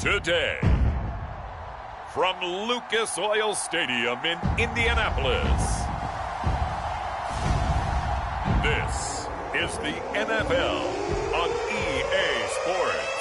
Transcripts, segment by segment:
Today, from Lucas Oil Stadium in Indianapolis, this is the NFL on EA Sports.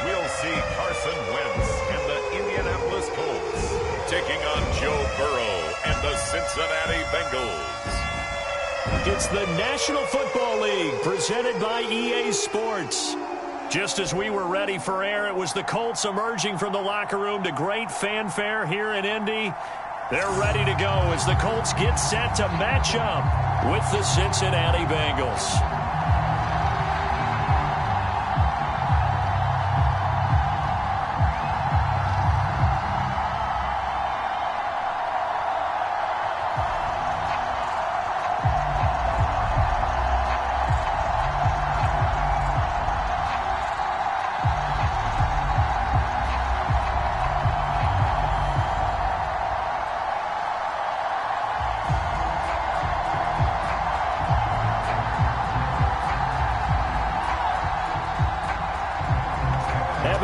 We'll see Carson Wentz and the Indianapolis Colts taking on Joe Burrow and the Cincinnati Bengals. It's the National Football League presented by EA Sports. Just as we were ready for air, it was the Colts emerging from the locker room to great fanfare here in Indy. They're ready to go as the Colts get set to match up with the Cincinnati Bengals.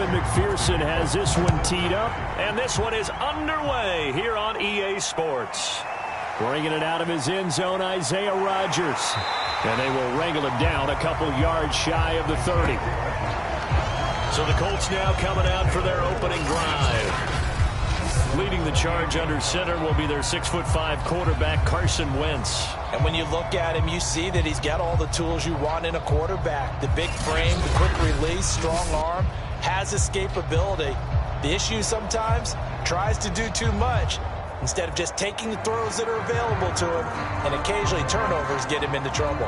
McPherson has this one teed up, and this one is underway here on EA Sports. Bringing it out of his end zone, Isaiah Rodgers. And they will wrangle him down a couple yards shy of the 30. So the Colts now coming out for their opening drive. Leading the charge under center will be their 6'5" quarterback, Carson Wentz. And when you look at him, you see that he's got all the tools you want in a quarterback. The big frame, the quick release, strong arm, has escapability. The issue sometimes tries to do too much instead of just taking the throws that are available to him, and occasionally turnovers get him into trouble.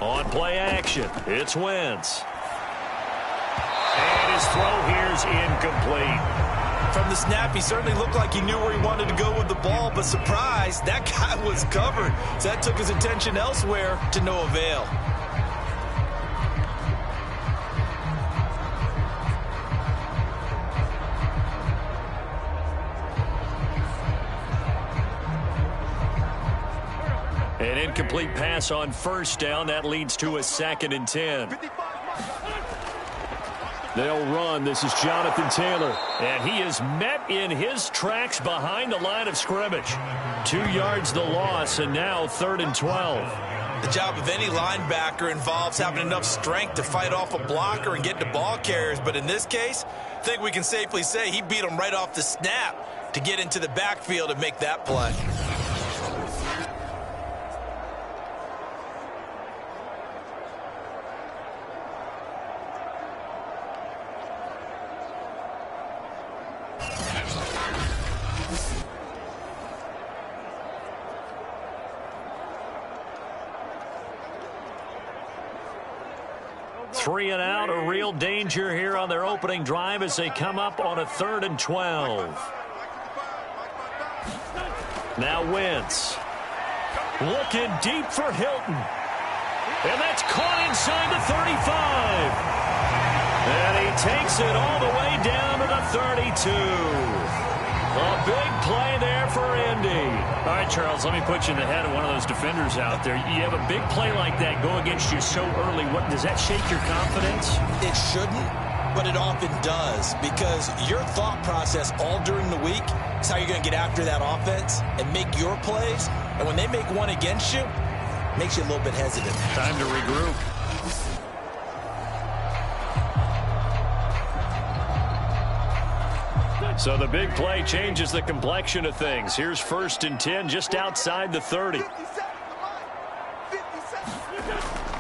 On play action, it's Wentz. And his throw here's incomplete. From the snap, he certainly looked like he knew where he wanted to go with the ball, but surprise, that guy was covered. So that took his attention elsewhere to no avail. An incomplete pass on first down. That leads to a 2nd and 10. They'll run. This is Jonathan Taylor. And he is met in his tracks behind the line of scrimmage. 2 yards the loss, and now 3rd and 12. The job of any linebacker involves having enough strength to fight off a blocker and get to ball carriers. But in this case, I think we can safely say he beat him right off the snap to get into the backfield and make that play. Three and out, a real danger here on their opening drive as they come up on a 3rd and 12. Now Wentz. Looking deep for Hilton. And that's caught inside the 35. And he takes it all the way down to the 32. A big play there for Indy. All right, Charles, let me put you in the head of one of those defenders out there. You have a big play like that go against you so early. What does that shake your confidence? It shouldn't, but it often does, because your thought process all during the week is how you're going to get after that offense and make your plays. And when they make one against you, it makes you a little bit hesitant. Time to regroup. So the big play changes the complexion of things. Here's 1st and 10 just outside the 30.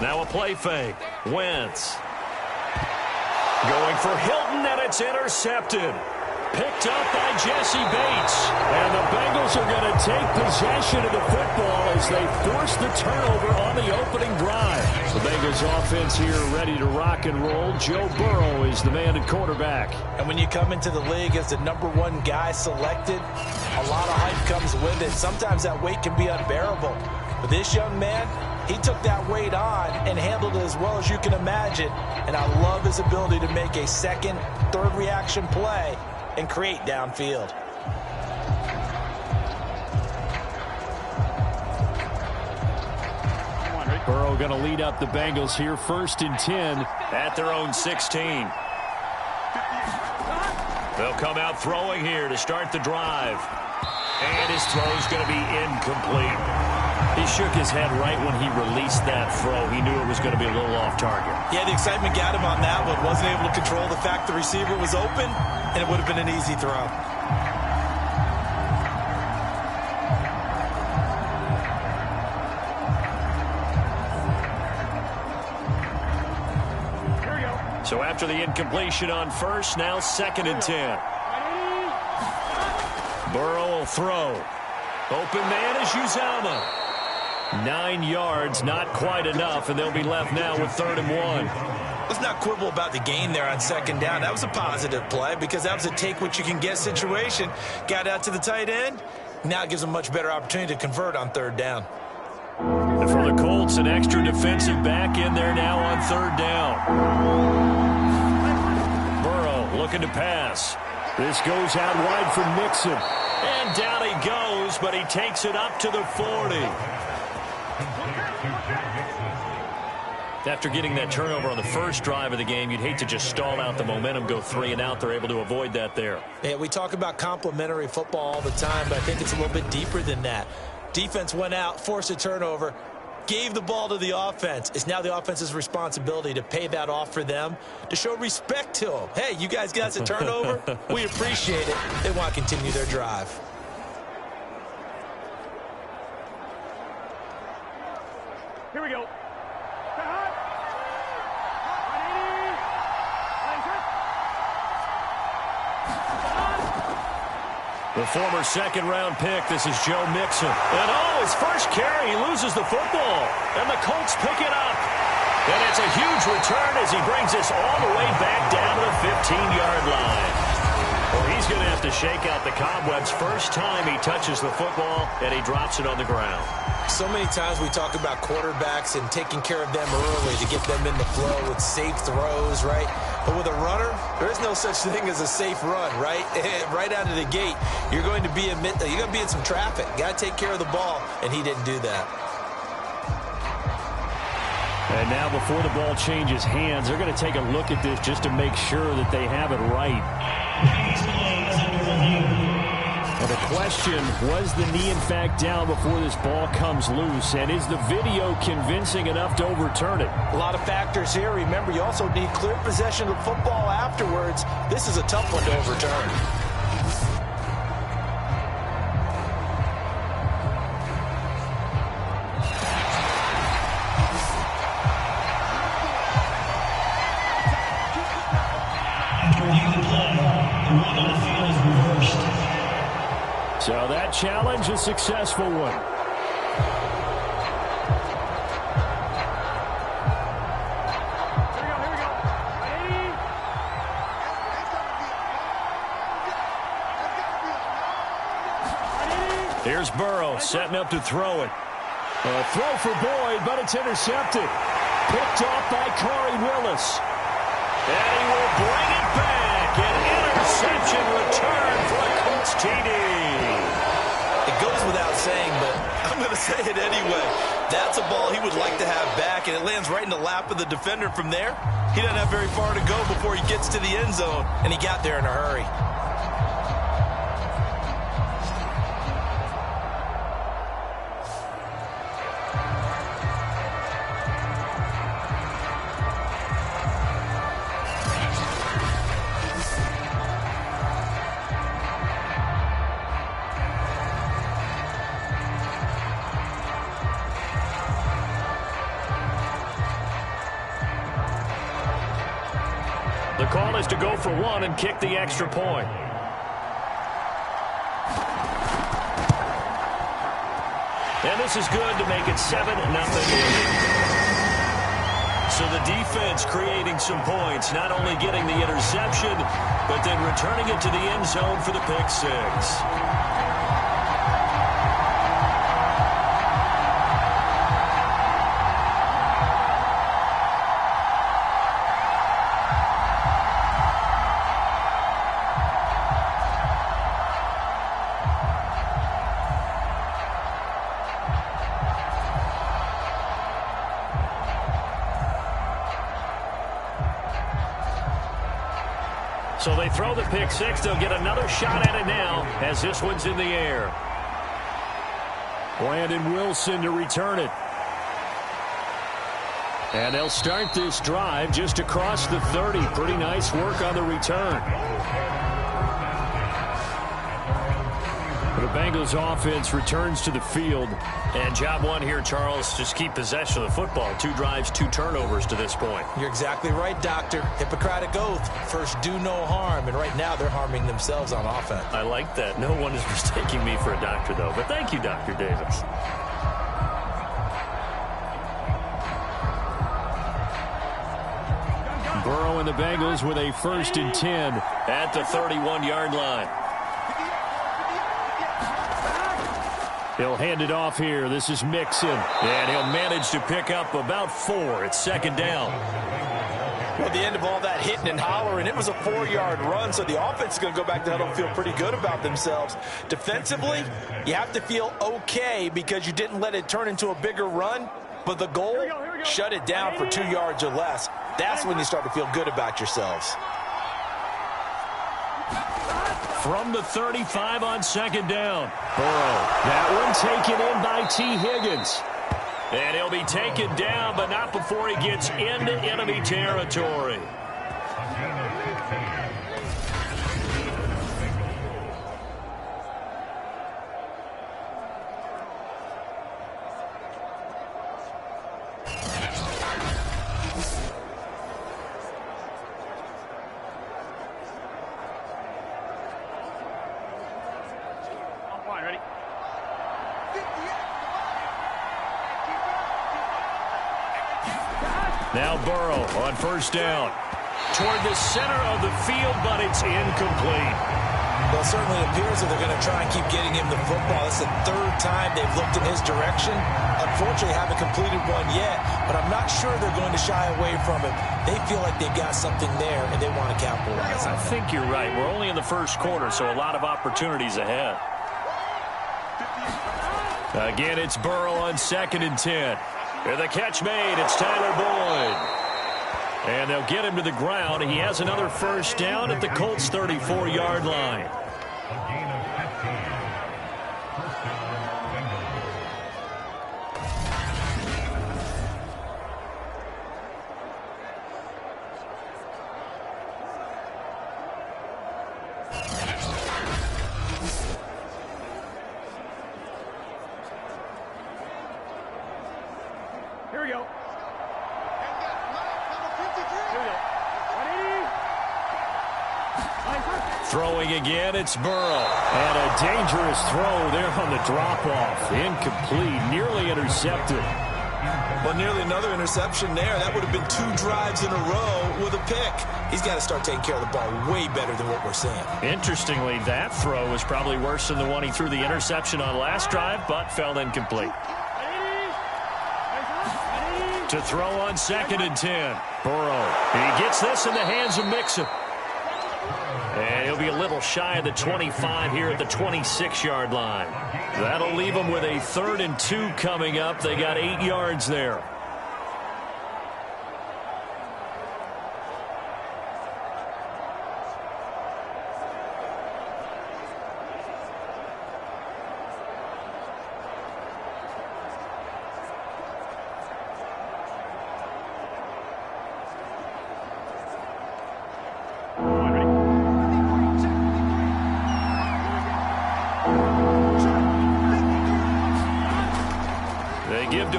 Now a play fake. Wentz. Going for Hilton, and it's intercepted. Picked up by Jesse Bates. And the Bengals are going to take possession of the football as they force the turnover on the opening drive. The Bengals offense here ready to rock and roll. Joe Burrow is the man at quarterback. And when you come into the league as the #1 guy selected, a lot of hype comes with it. Sometimes that weight can be unbearable. But this young man, he took that weight on and handled it as well as you can imagine. And I love his ability to make a second, third reaction play and create downfield. Burrow going to lead up the Bengals here, 1st and 10 at their own 16. They'll come out throwing here to start the drive. And his throw's going to be incomplete. He shook his head right when he released that throw. He knew it was going to be a little off target. Yeah, the excitement got him on that one. Wasn't able to control the fact the receiver was open, and it would have been an easy throw. So after the incompletion on first, now 2nd and 10. Burrow will throw. Open man is Uzama. 9 yards, not quite enough, and they'll be left now with 3rd and 1. Let's not quibble about the gain there on 2nd down. That was a positive play because that was a take-what-you-can-get situation. Got out to the tight end. Now it gives them a much better opportunity to convert on 3rd down. And for the Colts, an extra defensive back in there now on 3rd down. Burrow looking to pass. This goes out wide for Mixon. And down he goes, but he takes it up to the 40. After getting that turnover on the first drive of the game, you'd hate to just stall out the momentum, go 3 and out. They're able to avoid that there. Yeah, we talk about complementary football all the time, but I think it's a little bit deeper than that. Defense went out, forced a turnover, gave the ball to the offense. It's now the offense's responsibility to pay that off for them, to show respect to them. Hey, you guys got us a turnover. We appreciate it. They want to continue their drive. Here we go. The former 2nd-round pick, this is Joe Mixon. And his first carry, he loses the football. And the Colts pick it up. And it's a huge return as he brings us all the way back down to the 15-yard line. Well, he's going to have to shake out the cobwebs first time he touches the football, and he drops it on the ground. So many times we talk about quarterbacks and taking care of them early to get them in the flow with safe throws, right? But with a runner, there is no such thing as a safe run, right? Right out of the gate, you're going to be in some traffic. Got to take care of the ball, and he didn't do that. And now before the ball changes hands, they're going to take a look at this just to make sure that they have it right. And the question, was the knee in fact down before this ball comes loose? And is the video convincing enough to overturn it? A lot of factors here. Remember, you also need clear possession of football afterwards. This is a tough one to overturn. So that challenge, a successful one. Here's Burrow setting up to throw it. A throw for Boyd, but it's intercepted. Picked off by Corey Willis. And he will bring it back. An interception return for a Colts TD. It goes without saying, but I'm going to say it anyway. That's a ball he would like to have back, and it lands right in the lap of the defender from there. He doesn't have very far to go before he gets to the end zone, and he got there in a hurry. The call is to go for one and kick the extra point. And this is good to make it 7-0. So the defense creating some points, not only getting the interception, but then returning it to the end zone for the pick six. So they throw the pick six. They'll get another shot at it now as this one's in the air. Brandon Wilson to return it. And they'll start this drive just across the 30. Pretty nice work on the return. The Bengals offense returns to the field. And job one here, Charles, just keep possession of the football. 2 drives, 2 turnovers to this point. You're exactly right, Doctor. Hippocratic oath. First, do no harm. And right now, they're harming themselves on offense. I like that. No one is mistaking me for a doctor, though. But thank you, Dr. Davis. Burrow and the Bengals with a 1st and 10 at the 31-yard line. He'll hand it off here. This is Mixon. And he'll manage to pick up about 4. It's 2nd down. Well, at the end of all that hitting and hollering, it was a 4-yard run, so the offense is going to go back to huddle and feel pretty good about themselves. Defensively, you have to feel okay because you didn't let it turn into a bigger run, but the goal, shut it down for 2 yards or less. That's when you start to feel good about yourselves. From the 35 on 2nd down. Burrow. That one taken in by T. Higgins. And he'll be taken down, but not before he gets into enemy territory. Now Burrow on 1st down. Toward the center of the field, but it's incomplete. Well, it certainly appears that they're going to try and keep getting him the football. It's the 3rd time they've looked in his direction. Unfortunately, haven't completed one yet, but I'm not sure they're going to shy away from it. They feel like they've got something there, and they want to capitalize on it. I think you're right. We're only in the 1st quarter, so a lot of opportunities ahead. Again, it's Burrow on 2nd and 10. And the catch made. It's Tyler Boyd. And they'll get him to the ground. He has another 1st down at the Colts' 34-yard line. Here we go. Throwing again, it's Burrow. And a dangerous throw there on the drop-off. Incomplete, nearly intercepted. Well, nearly another interception there. That would have been 2 drives in a row with a pick. He's got to start taking care of the ball way better than what we're seeing. Interestingly, that throw was probably worse than the one he threw the interception on last drive, but fell incomplete. To throw on 2nd and 10. Burrow. He gets this in the hands of Mixon. And he'll be a little shy of the 25 here at the 26-yard line. That'll leave them with a 3rd and 2 coming up. They got 8 yards there.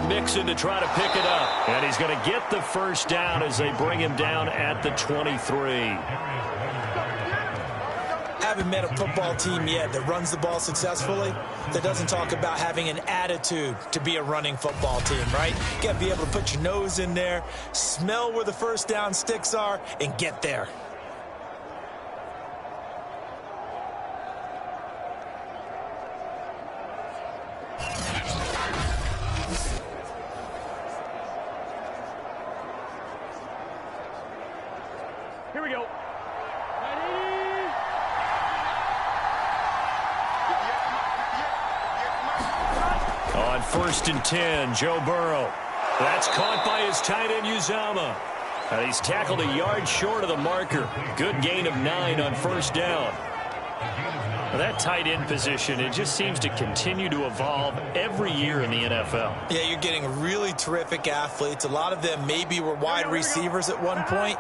Mixon to try to pick it up. And he's going to get the 1st down as they bring him down at the 23. haven't met a football team yet that runs the ball successfully that doesn't talk about having an attitude to be a running football team, right? You got to be able to put your nose in there, smell where the first down sticks are, and get there. Here we go. On 1st and 10, Joe Burrow. That's caught by his tight end, Uzomah. And he's tackled a yard short of the marker. Good gain of 9 on 1st down. Well, that tight end position, it just seems to continue to evolve every year in the NFL. Yeah, you're getting really terrific athletes. A lot of them maybe were wide receivers at one point.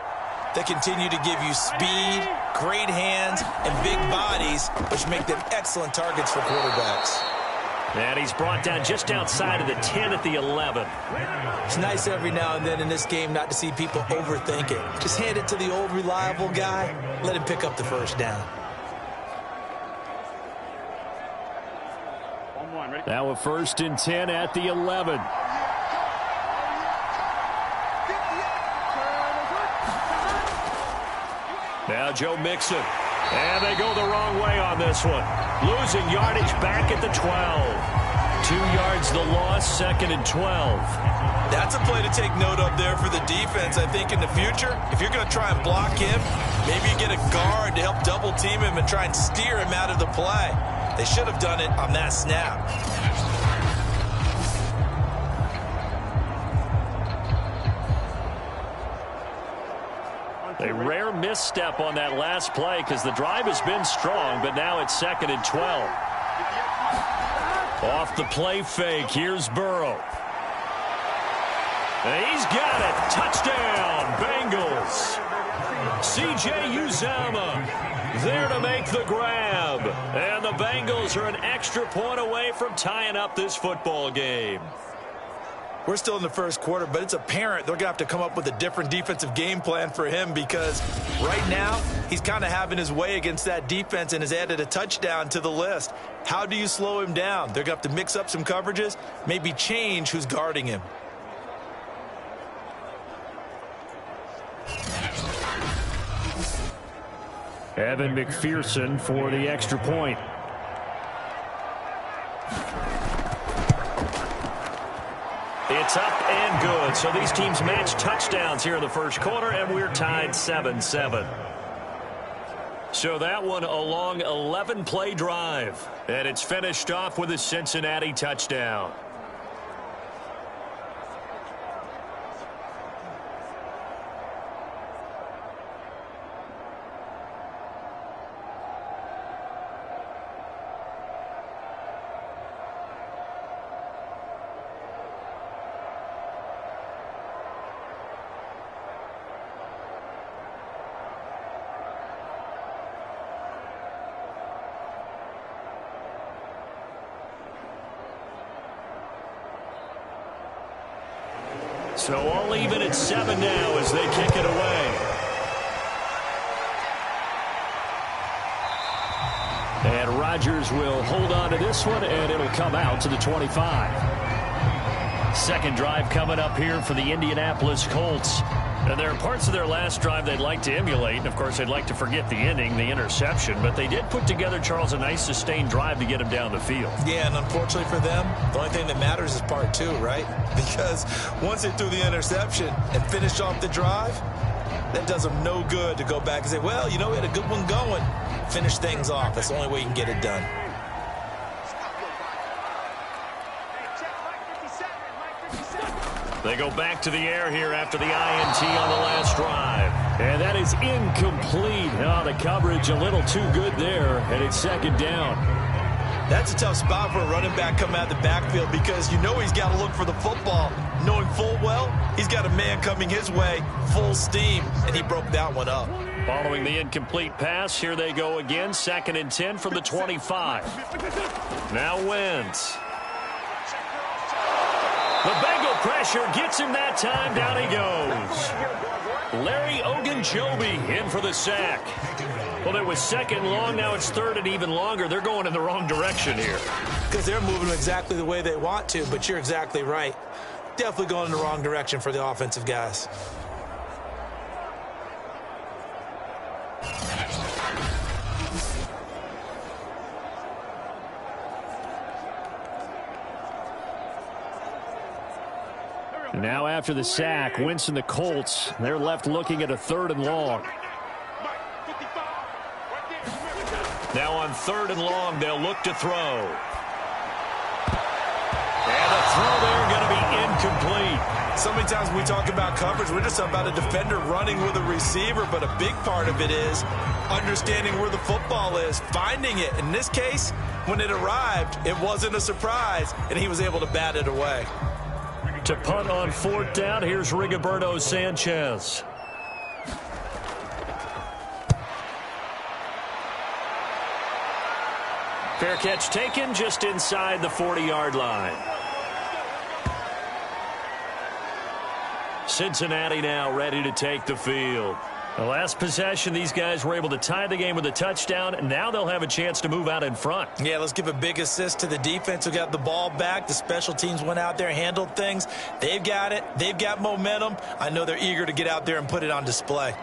They continue to give you speed, great hands, and big bodies, which make them excellent targets for quarterbacks. And he's brought down just outside of the 10 at the 11. It's nice every now and then in this game not to see people overthink it. Just hand it to the old reliable guy, let him pick up the first down. Now a 1st and 10 at the 11. Now Joe Mixon. And they go the wrong way on this one. Losing yardage back at the 12. 2 yards the loss, 2nd and 12. That's a play to take note of there for the defense, I think, in the future. If you're going to try and block him, maybe you get a guard to help double team him and try and steer him out of the play. They should have done it on that snap. A rare misstep on that last play because the drive has been strong, but now it's 2nd and 12. Off the play fake, here's Burrow. And he's got it. Touchdown, Bengals. C.J. Uzomah there to make the grab. And the Bengals are an extra point away from tying up this football game. We're still in the first quarter, but it's apparent they're going to have to come up with a different defensive game plan for him because right now he's kind of having his way against that defense and has added a touchdown to the list. How do you slow him down? They're going to have to mix up some coverages, maybe change who's guarding him. Evan McPherson for the extra point. It's up and good. So these teams match touchdowns here in the first quarter, and we're tied 7-7. So that one a long 11-play drive, and it's finished off with a Cincinnati touchdown. So all even at 7 now as they kick it away. And Rodgers will hold on to this one, and it'll come out to the 25. Second drive coming up here for the Indianapolis Colts. And there are parts of their last drive they'd like to emulate. And, of course, they'd like to forget the ending, the interception. But they did put together, Charles, a nice sustained drive to get him down the field. Yeah, and unfortunately for them, the only thing that matters is part 2, right? Because once they threw the interception and finished off the drive, that does them no good to go back and say, well, you know, we had a good one going. Finish things off. That's the only way you can get it done. They go back to the air here after the INT on the last drive. And that is incomplete. Oh, the coverage a little too good there, and it's 2nd down. That's a tough spot for a running back coming out of the backfield because you know he's got to look for the football. Knowing full well, he's got a man coming his way, full steam, and he broke that one up. Following the incomplete pass, here they go again. 2nd and 10 from the 25. Now Wentz. The Bengal pressure gets him that time. Down he goes. Larry Ogunjobi in for the sack. Well, it was second and long. Now it's third and even longer. They're going in the wrong direction here. Because they're moving exactly the way they want to, but you're exactly right. Definitely going in the wrong direction for the offensive guys. Now after the sack, Winston, the Colts, they're left looking at a third and long. Now on third and long, they'll look to throw. And the throw there going to be incomplete. So many times when we talk about coverage, we're just about a defender running with a receiver, but a big part of it is understanding where the football is, finding it. In this case, when it arrived, it wasn't a surprise, and he was able to bat it away. To punt on fourth down, here's Rigoberto Sanchez. Fair catch taken just inside the 40-yard line. Cincinnati now ready to take the field. The last possession, these guys were able to tie the game with a touchdown, and now they'll have a chance to move out in front. Yeah, let's give a big assist to the defense who got the ball back. The special teams went out there, handled things. They've got it. They've got momentum. I know they're eager to get out there and put it on display.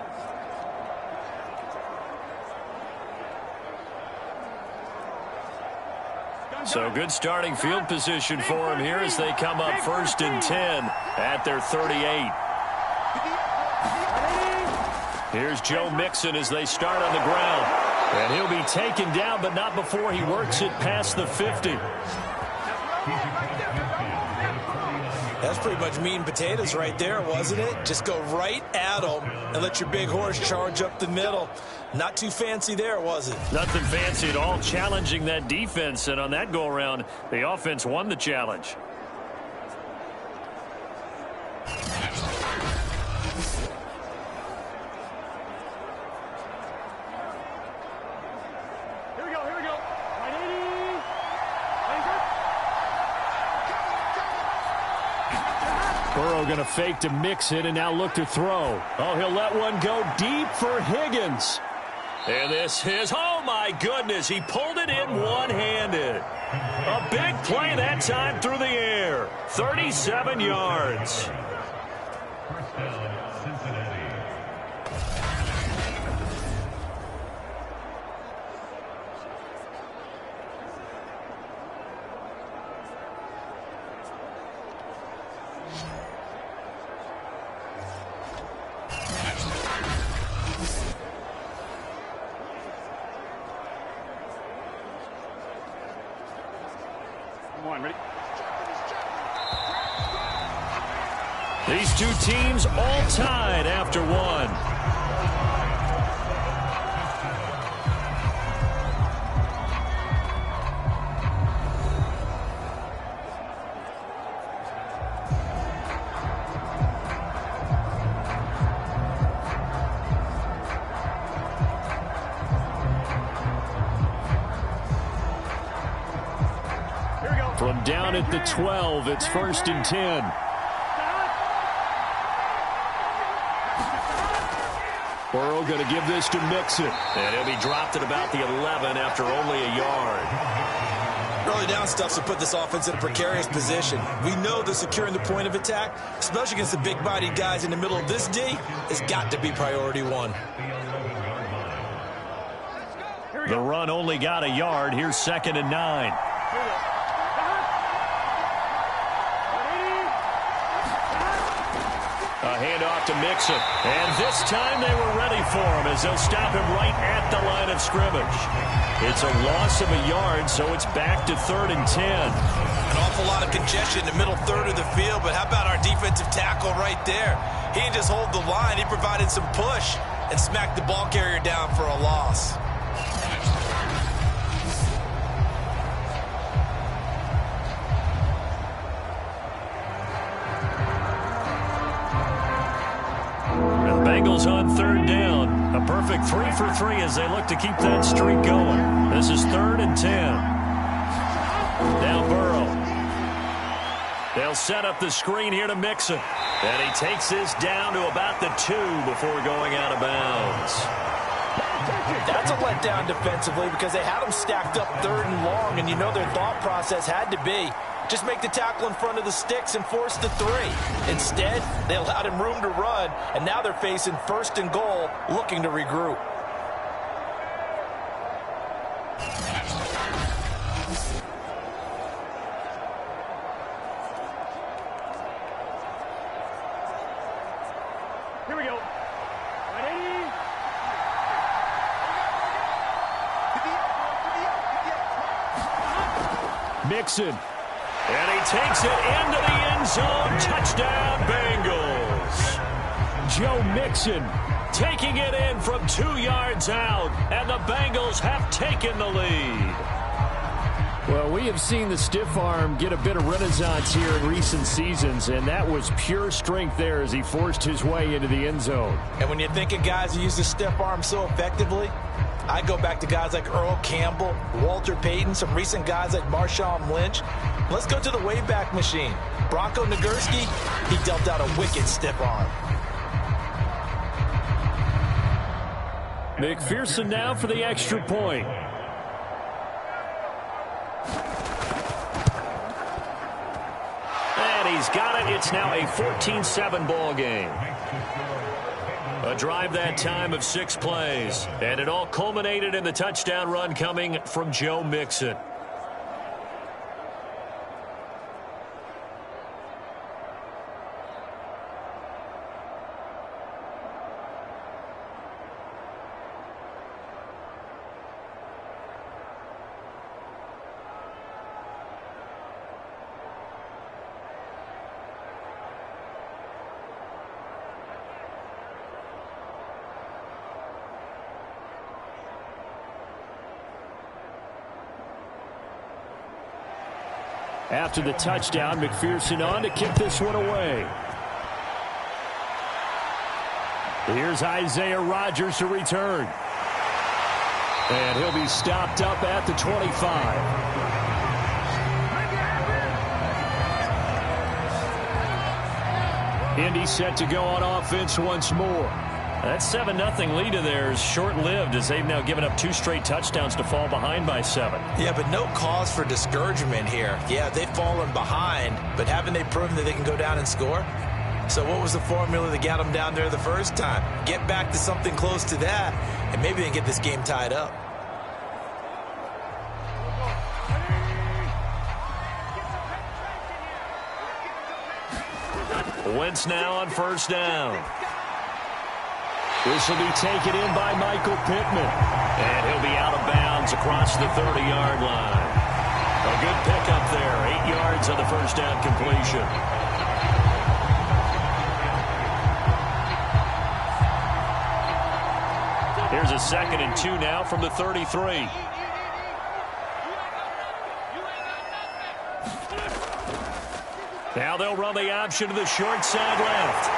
So good starting field position for them here as they come up first and 10 at their 38. Here's Joe Mixon as they start on the ground. And he'll be taken down, but not before he works it past the 50. That's pretty much meat and potatoes right there, wasn't it? Just go right at them and let your big horse charge up the middle. Not too fancy there, was it? Nothing fancy at all, challenging that defense. And on that go-around, the offense won the challenge. Burrow going to fake to Mixon and now look to throw. Oh, he'll let one go deep for Higgins. And this is, oh my goodness, he pulled it in one-handed. A big play that time through the air. 37 yards. First down, Cincinnati. These two teams all tied after one. From down at the 12, it's first and 10. Burrow going to give this to Mixon. And he'll be dropped at about the 11 after only a yard. Early down stuff to put this offense in a precarious position. We know that securing the point of attack, especially against the big-bodied guys in the middle of this D, has got to be priority one. The run only got a yard. Here's second and 9. A handoff to Mixon. And this time they were ready for him as they'll stop him right at the line of scrimmage. It's a loss of a yard, so it's back to third and 10. An awful lot of congestion in the middle third of the field, but how about our defensive tackle right there? He didn't just hold the line. He provided some push and smacked the ball carrier down for a loss. Bengals on third down. A perfect 3 for 3 as they look to keep that streak going. This is third and 10. Now Burrow. They'll They'll set up the screen here to Mixon. And he takes this down to about the 2 before going out of bounds. That's a letdown defensively because they had him stacked up 3rd and long, and you know their thought process had to be just make the tackle in front of the sticks and force the 3. Instead, they allowed him room to run, and now they're facing 1st and goal, looking to regroup. Here we go. Ready? Mixon. And he takes it into the end zone. Touchdown, Bengals. Joe Mixon taking it in from 2 yards out. And the Bengals have taken the lead. Well, we have seen the stiff arm get a bit of renaissance here in recent seasons, and that was pure strength there as he forced his way into the end zone. And when you're thinking guys who use the stiff arm so effectively, I go back to guys like Earl Campbell, Walter Payton, some recent guys like Marshawn Lynch. Let's go to the Wayback Machine. Bronco Nagurski, he dealt out a wicked stiff arm. McPherson now for the extra point. And he's got it. It's now a 14-7 ball game. A drive that time of 6 plays. And it all culminated in the touchdown run coming from Joe Mixon. After the touchdown, McPherson on to kick this one away. Here's Isaiah Rodgers to return. And he'll be stopped up at the 25. Indy set to go on offense once more. That 7-0 lead of theirs short-lived as they've now given up 2 straight touchdowns to fall behind by 7. Yeah, but no cause for discouragement here. Yeah, they've fallen behind, but haven't they proven that they can go down and score? So what was the formula that got them down there the first time? Get back to something close to that, and maybe they can get this game tied up. Wentz now on first down. This will be taken in by Michael Pittman. And he'll be out of bounds across the 30-yard line. A good pickup there. 8 yards on the first down completion. Here's a 2nd and 2 now from the 33. Now they'll run the option to the short side left.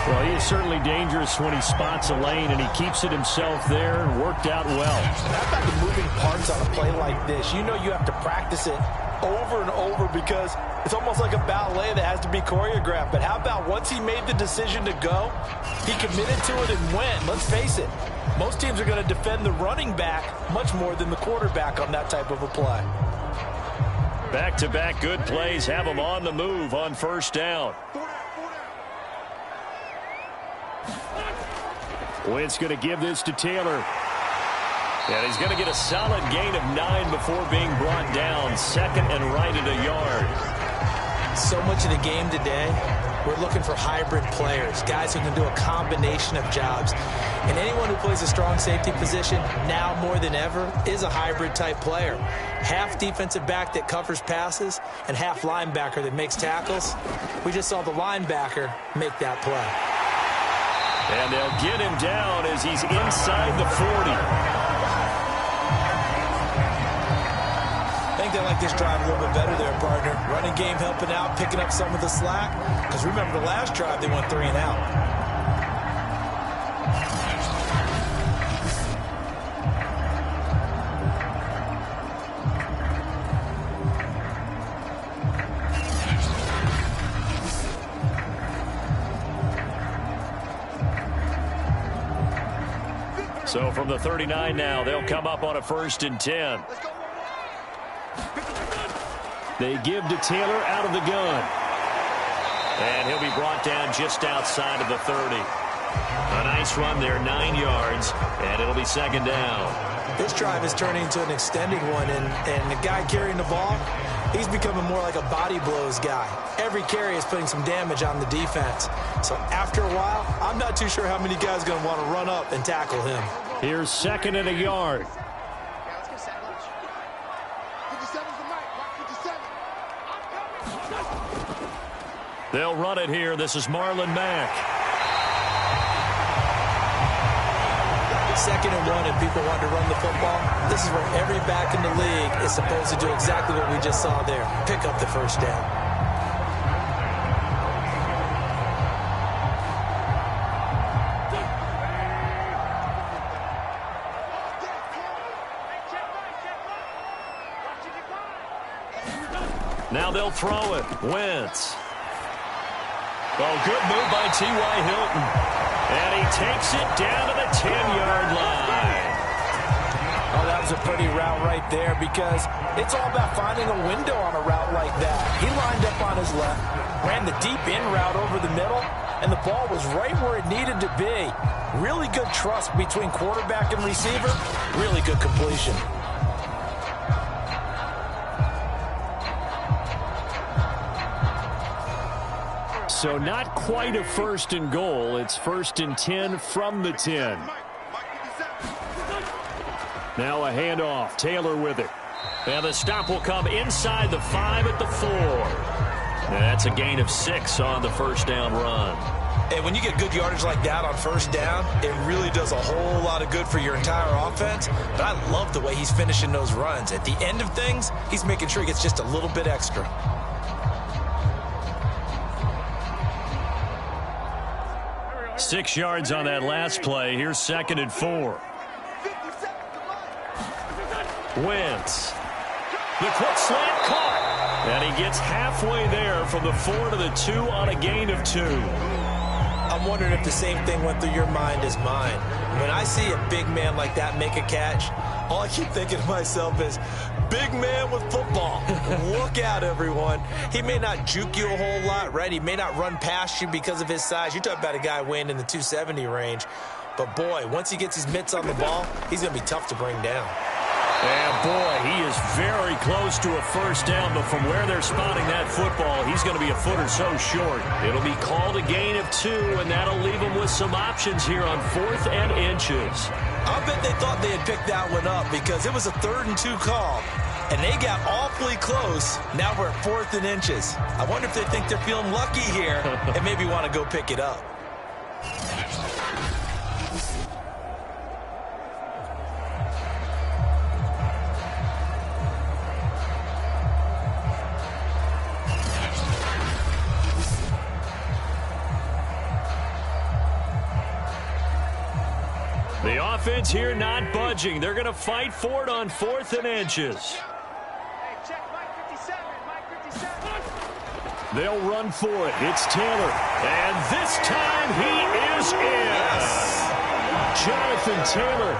Well, he is certainly dangerous when he spots a lane, and he keeps it himself there and worked out well. How about the moving parts on a play like this? You know you have to practice it over and over because it's almost like a ballet that has to be choreographed. But how about once he made the decision to go, he committed to it and went. Let's face it, most teams are going to defend the running back much more than the quarterback on that type of a play. Back-to-back good plays have him on the move on first down. Wentz going to give this to Taylor. And he's going to get a solid gain of 9 before being brought down. 2nd and right at a yard. So much of the game today, we're looking for hybrid players, guys who can do a combination of jobs. And anyone who plays a strong safety position, now more than ever, is a hybrid type player. Half defensive back that covers passes and half linebacker that makes tackles. We just saw the linebacker make that play. And they'll get him down as he's inside the 40. I think they like this drive a little bit better there, partner. Running game helping out, picking up some of the slack. Because remember the last drive, they went 3 and out. So from the 39 now, they'll come up on a 1st and 10. They give to Taylor out of the gun. And he'll be brought down just outside of the 30. A nice run there, 9 yards, and it'll be 2nd down. This drive is turning into an extended one, and the guy carrying the ball, he's becoming more like a body blows guy. Every carry is putting some damage on the defense. So after a while, I'm not too sure how many guys are going to want to run up and tackle him. Here's 2nd and a yard. They'll run it here. This is Marlon Mack. 2nd and 1 and people want to run the football. This is where every back in the league is supposed to do exactly what we just saw there. Pick up the 1st down. Now they'll throw it. Wentz. Oh, good move by T.Y. Hilton. And he takes it down to the 10-yard line. Oh, that was a pretty route right there because it's all about finding a window on a route like that. He lined up on his left, ran the deep in route over the middle, and the ball was right where it needed to be. Really good trust between quarterback and receiver. Really good completion. So not quite a 1st and goal. It's 1st and 10 from the 10. Now a handoff. Taylor with it. And the stop will come inside the 5 at the 4. And that's a gain of 6 on the 1st down run. And when you get good yardage like that on 1st down, it really does a whole lot of good for your entire offense. But I love the way he's finishing those runs. At the end of things, he's making sure he gets just a little bit extra. Six yards on that last play. Here's 2nd and 4. Wentz. The quick slant caught. And he gets halfway there from the 4 to the 2 on a gain of 2. I'm wondering if the same thing went through your mind as mine. When I see a big man like that make a catch, all I keep thinking to myself is, big man with football. Look out, everyone. He may not juke you a whole lot, right? He may not run past you because of his size. You're talking about a guy weighing in the 270 range. But, boy, once he gets his mitts on the ball, he's going to be tough to bring down. And, boy, he is very close to a 1st down, but from where they're spotting that football, he's going to be a foot or so short. It'll be called a gain of 2, and that'll leave him with some options here on 4th and inches. I'll bet they thought they had picked that one up because it was a 3rd and 2 call, and they got awfully close. Now we're at 4th and inches. I wonder if they think they're feeling lucky here and maybe want to go pick it up. The offense here not budging. They're going to fight for it on 4th and inches. They'll run for it. It's Taylor. And this time he is in. Jonathan Taylor.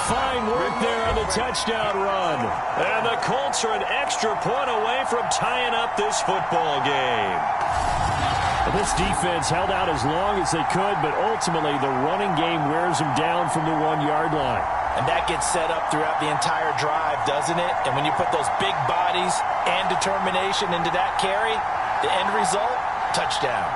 Fine work there on the touchdown run. And the Colts are an extra point away from tying up this football game. This defense held out as long as they could, but ultimately the running game wears them down from the 1-yard line. And that gets set up throughout the entire drive, doesn't it? And when you put those big bodies and determination into that carry, the end result, touchdown.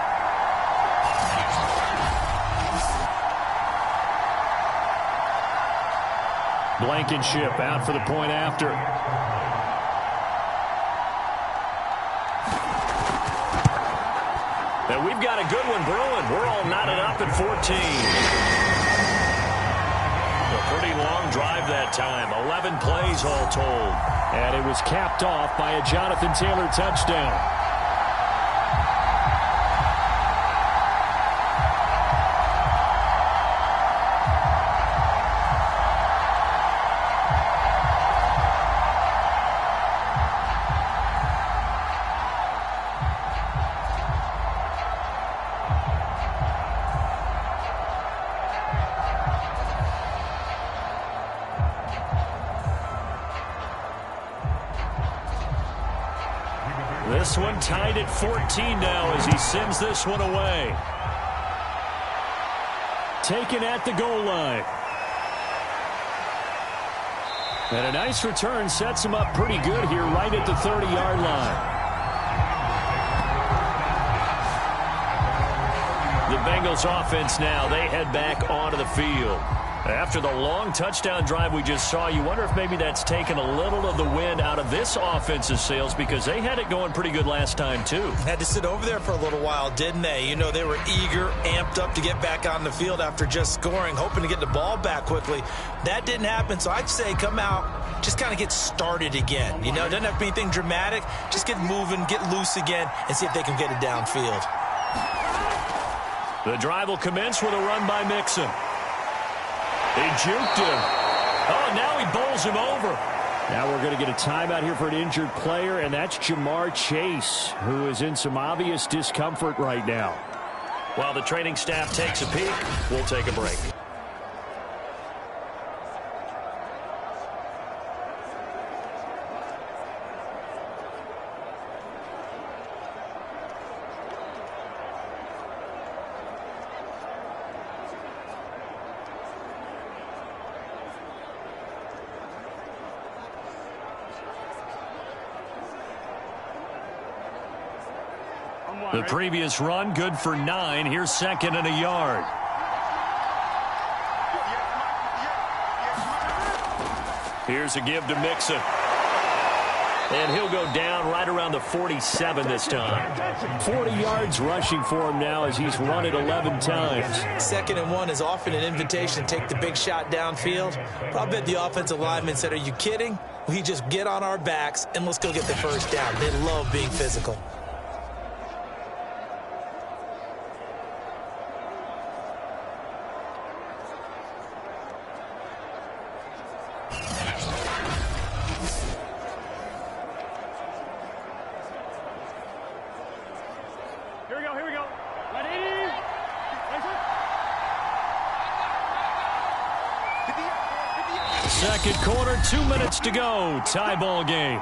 Blankenship out for the point after. And we've got a good one brewing. We're all knotted up at 14. A pretty long drive that time. 11 plays all told. And it was capped off by a Jonathan Taylor touchdown. This one tied at 14 now as he sends this one away. Taken at the goal line. And a nice return sets him up pretty good here right at the 30-yard line. The Bengals offense now, they head back onto the field. After the long touchdown drive we just saw, you wonder if maybe that's taken a little of the wind out of this offense's sails because they had it going pretty good last time too. Had to sit over there for a little while, didn't they? You know, they were eager, amped up to get back on the field after just scoring, hoping to get the ball back quickly. That didn't happen, so I'd say come out, just kind of get started again. You know, it doesn't have to be anything dramatic. Just get moving, get loose again, and see if they can get it downfield. The drive will commence with a run by Mixon. He juked him. Oh, now he bowls him over. Now we're going to get a timeout here for an injured player, and that's Jamar Chase, who is in some obvious discomfort right now. While the training staff takes a peek, we'll take a break. The previous run, good for 9. Here's second and a yard. Here's a give to Mixon. And he'll go down right around the 47 this time. 40 yards rushing for him now as he's run it 11 times. Second and 1 is often an invitation to take the big shot downfield. But I bet the offensive lineman said, are you kidding? We just get on our backs and let's go get the first down. They love being physical. Here we go. Ready? Second quarter, 2 minutes to go. Tie ball game.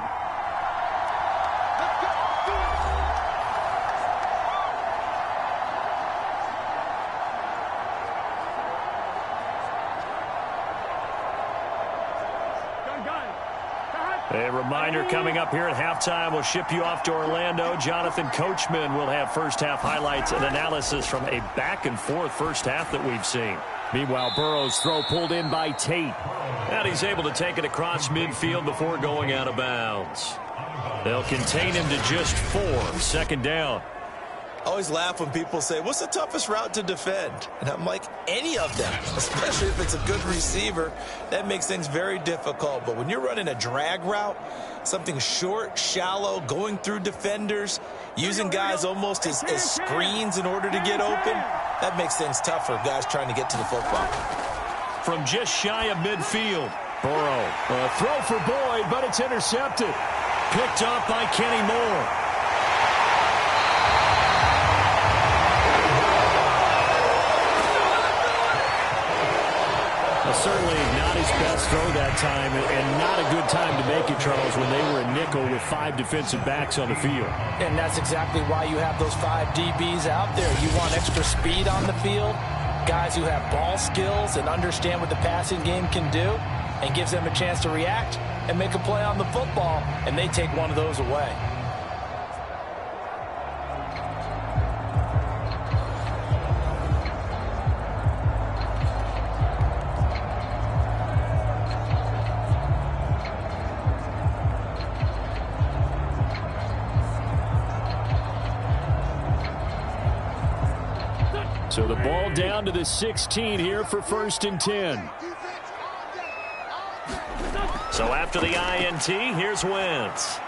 A reminder coming up here at halftime. We'll ship you off to Orlando. Jonathan Coachman will have first-half highlights and analysis from a back-and-forth first half that we've seen. Meanwhile, Burrow's throw pulled in by Tate. And he's able to take it across midfield before going out of bounds. They'll contain him to just 4. Second down. I always laugh when people say, what's the toughest route to defend? And I'm like, any of them, especially if it's a good receiver. That makes things very difficult. But when you're running a drag route, something short, shallow, going through defenders, using guys almost as screens in order to get open, that makes things tough for guys trying to get to the football. From just shy of midfield, Burrow. A throw for Boyd, but it's intercepted. Picked up by Kenny Moore. Certainly not his best throw that time, and not a good time to make it, Charles, when they were a nickel with 5 defensive backs on the field. And that's exactly why you have those 5 DBs out there. You want extra speed on the field, guys who have ball skills and understand what the passing game can do, and gives them a chance to react and make a play on the football, and they take one of those away. So the ball down to the 16 here for 1st and 10. So after the INT, here's Wentz.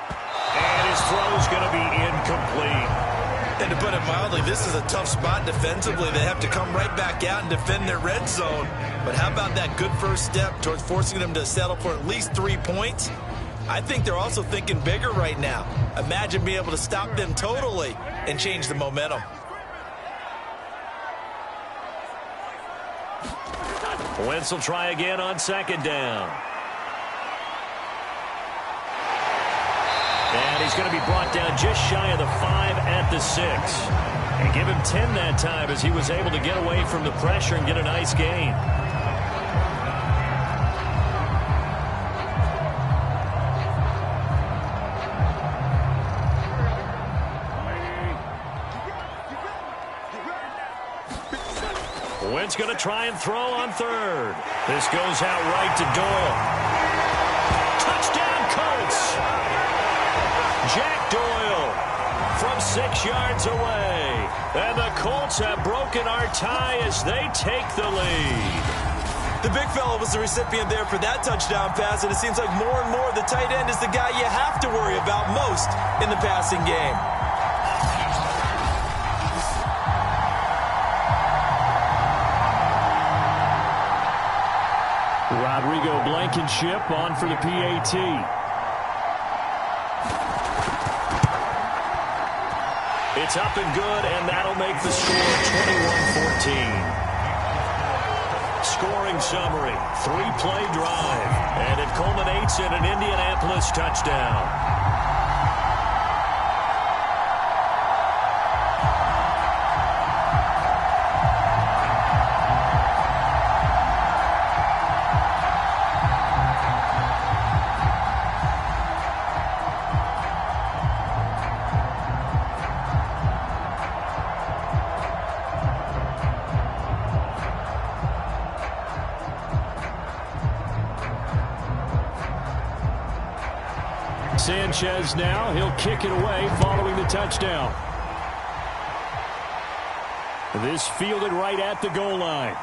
And his throw's going to be incomplete. And to put it mildly, this is a tough spot defensively. They have to come right back out and defend their red zone. But how about that good first step towards forcing them to settle for at least 3 points? I think they're also thinking bigger right now. Imagine being able to stop them totally and change the momentum. Wentz will try again on 2nd down. And And he's going to be brought down just shy of the 5 at the 6. And give him 10 that time as he was able to get away from the pressure and get a nice gain. Wentz going to try and throw on third. This goes out right to Doyle. Touchdown, Colts! Jack Doyle from 6 yards away. And the Colts have broken our tie as they take the lead. The big fella was the recipient there for that touchdown pass, and it seems like more and more the tight end is the guy you have to worry about most in the passing game. Rodrigo Blankenship on for the PAT. It's up and good, and that'll make the score 21-14. Scoring summary, 3-play drive, and it culminates in an Indianapolis touchdown. Sanchez now, he'll kick it away following the touchdown. This fielded right at the goal line.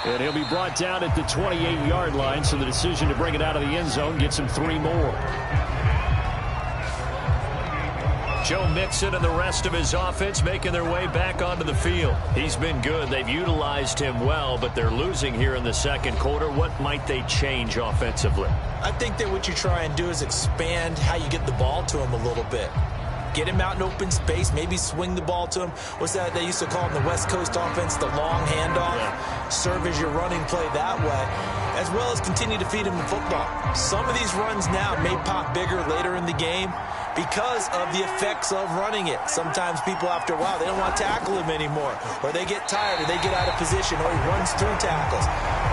And he'll be brought down at the 28-yard line, so the decision to bring it out of the end zone gets him 3 more. Joe Mixon and the rest of his offense making their way back onto the field. He's been good. They've utilized him well, but they're losing here in the second quarter. What might they change offensively? I think that what you try and do is expand how you get the ball to him a little bit. Get him out in open space, maybe swing the ball to him. What's that they used to call in the West Coast offense, the long handoff? Yeah. Serve as your running play that way, as well as continue to feed him the football. Some of these runs now may pop bigger later in the game because of the effects of running it. Sometimes people, after a while, they don't want to tackle him anymore, or they get tired, or they get out of position, or he runs through tackles.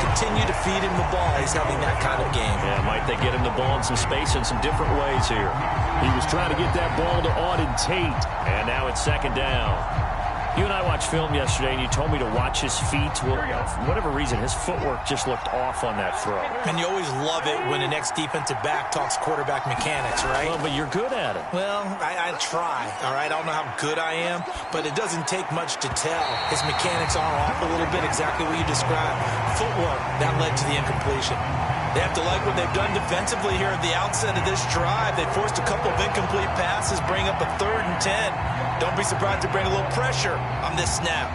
Continue to feed him the ball. He's having that kind of game. Yeah, might they get him the ball in some space in some different ways here. He was trying to get that ball to Auden Tate, and now it's second down. You and I watched film yesterday, and you told me to watch his feet. Well, for whatever reason, his footwork just looked off on that throw. And you always love it when the next defensive back talks quarterback mechanics, right? Well, but you're good at it. Well, I try, all right? I don't know how good I am, but it doesn't take much to tell. His mechanics are off a little bit, exactly what you described. Footwork, that led to the incompletion. They have to like what they've done defensively here at the outset of this drive. They forced a couple of incomplete passes, bring up a 3rd and 10. Don't be surprised to bring a little pressure on this snap.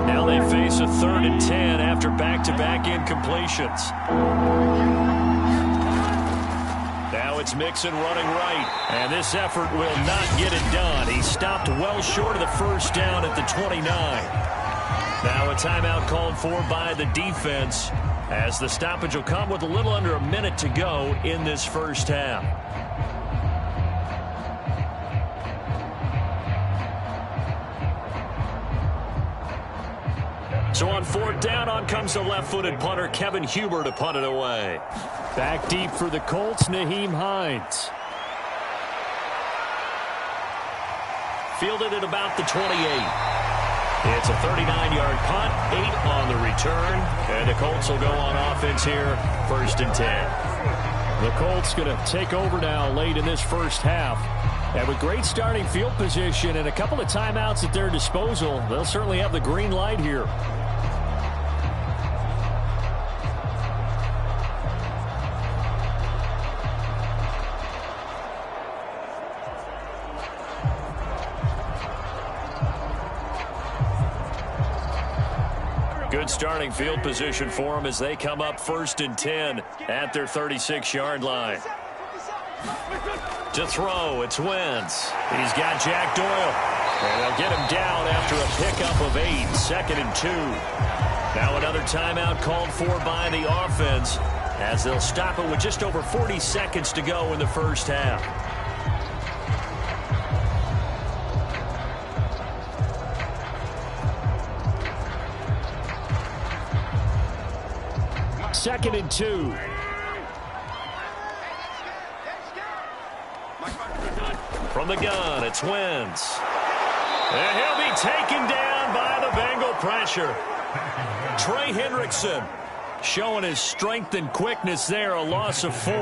Now they face a 3rd and 10 after back-to-back incompletions. Now it's Mixon running right, and this effort will not get it done. He stopped well short of the first down at the 29. Now a timeout called for by the defense, as the stoppage will come with a little under a minute to go in this first half. So on 4th down, on comes the left-footed punter, Kevin Huber, to punt it away. Back deep for the Colts, Nyheim Hines. Fielded at about the 28. It's a 39-yard punt, 8 on the return, and the Colts will go on offense here, 1st and 10. The Colts going to take over now late in this first half. And with great starting field position and a couple of timeouts at their disposal, they'll certainly have the green light here. Good starting field position for them as they come up 1st and 10 at their 36-yard line. To throw, it's Wentz. He's got Jack Doyle. And they'll get him down after a pickup of 8, 2nd and 2. Now another timeout called for by the offense as they'll stop it with just over 40 seconds to go in the first half. Second and 2. From the gun, it's Wentz. And he'll be taken down by the Bengal pressure. Trey Hendrickson showing his strength and quickness there, a loss of 4.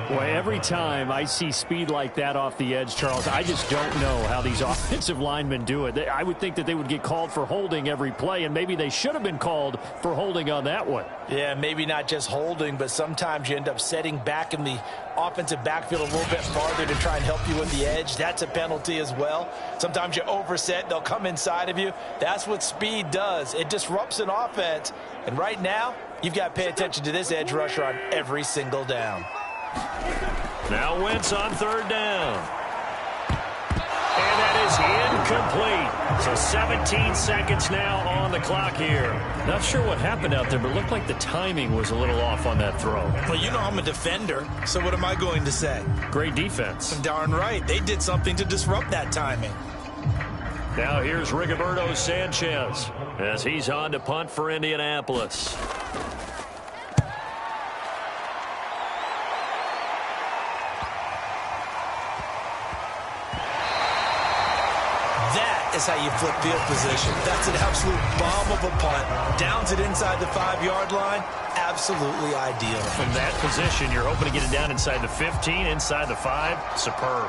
Boy, every time I see speed like that off the edge, Charles, I just don't know how these offensive linemen do it. I would think that they would get called for holding every play, and maybe they should have been called for holding on that one. Yeah, maybe not just holding, but sometimes you end up setting back in the offensive backfield a little bit farther to try and help you with the edge. That's a penalty as well. Sometimes you overset, they'll come inside of you. That's what speed does. It disrupts an offense. And right now, you've got to pay attention to this edge rusher on every single down. Now Wentz on third down. And that is incomplete. So 17 seconds now on the clock here. Not sure what happened out there, but it looked like the timing was a little off on that throw. Well, you know I'm a defender, so what am I going to say? Great defense. Darn right. They did something to disrupt that timing. Now here's Rigoberto Sanchez as he's on to punt for Indianapolis. That is how you flip field position. That's an absolute bomb of a punt. Downs it inside the 5-yard line. Absolutely ideal. From that position, you're hoping to get it down inside the 15, inside the 5. Superb.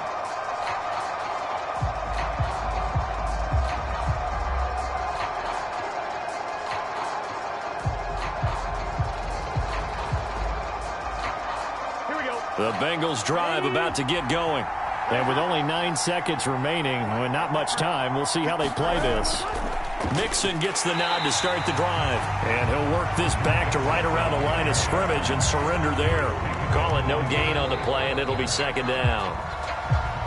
Here we go. The Bengals drive about to get going. And with only 9 seconds remaining, with not much time, we'll see how they play this. Mixon gets the nod to start the drive. And he'll work this back to right around the line of scrimmage and surrender there. Call it no gain on the play, and it'll be second down.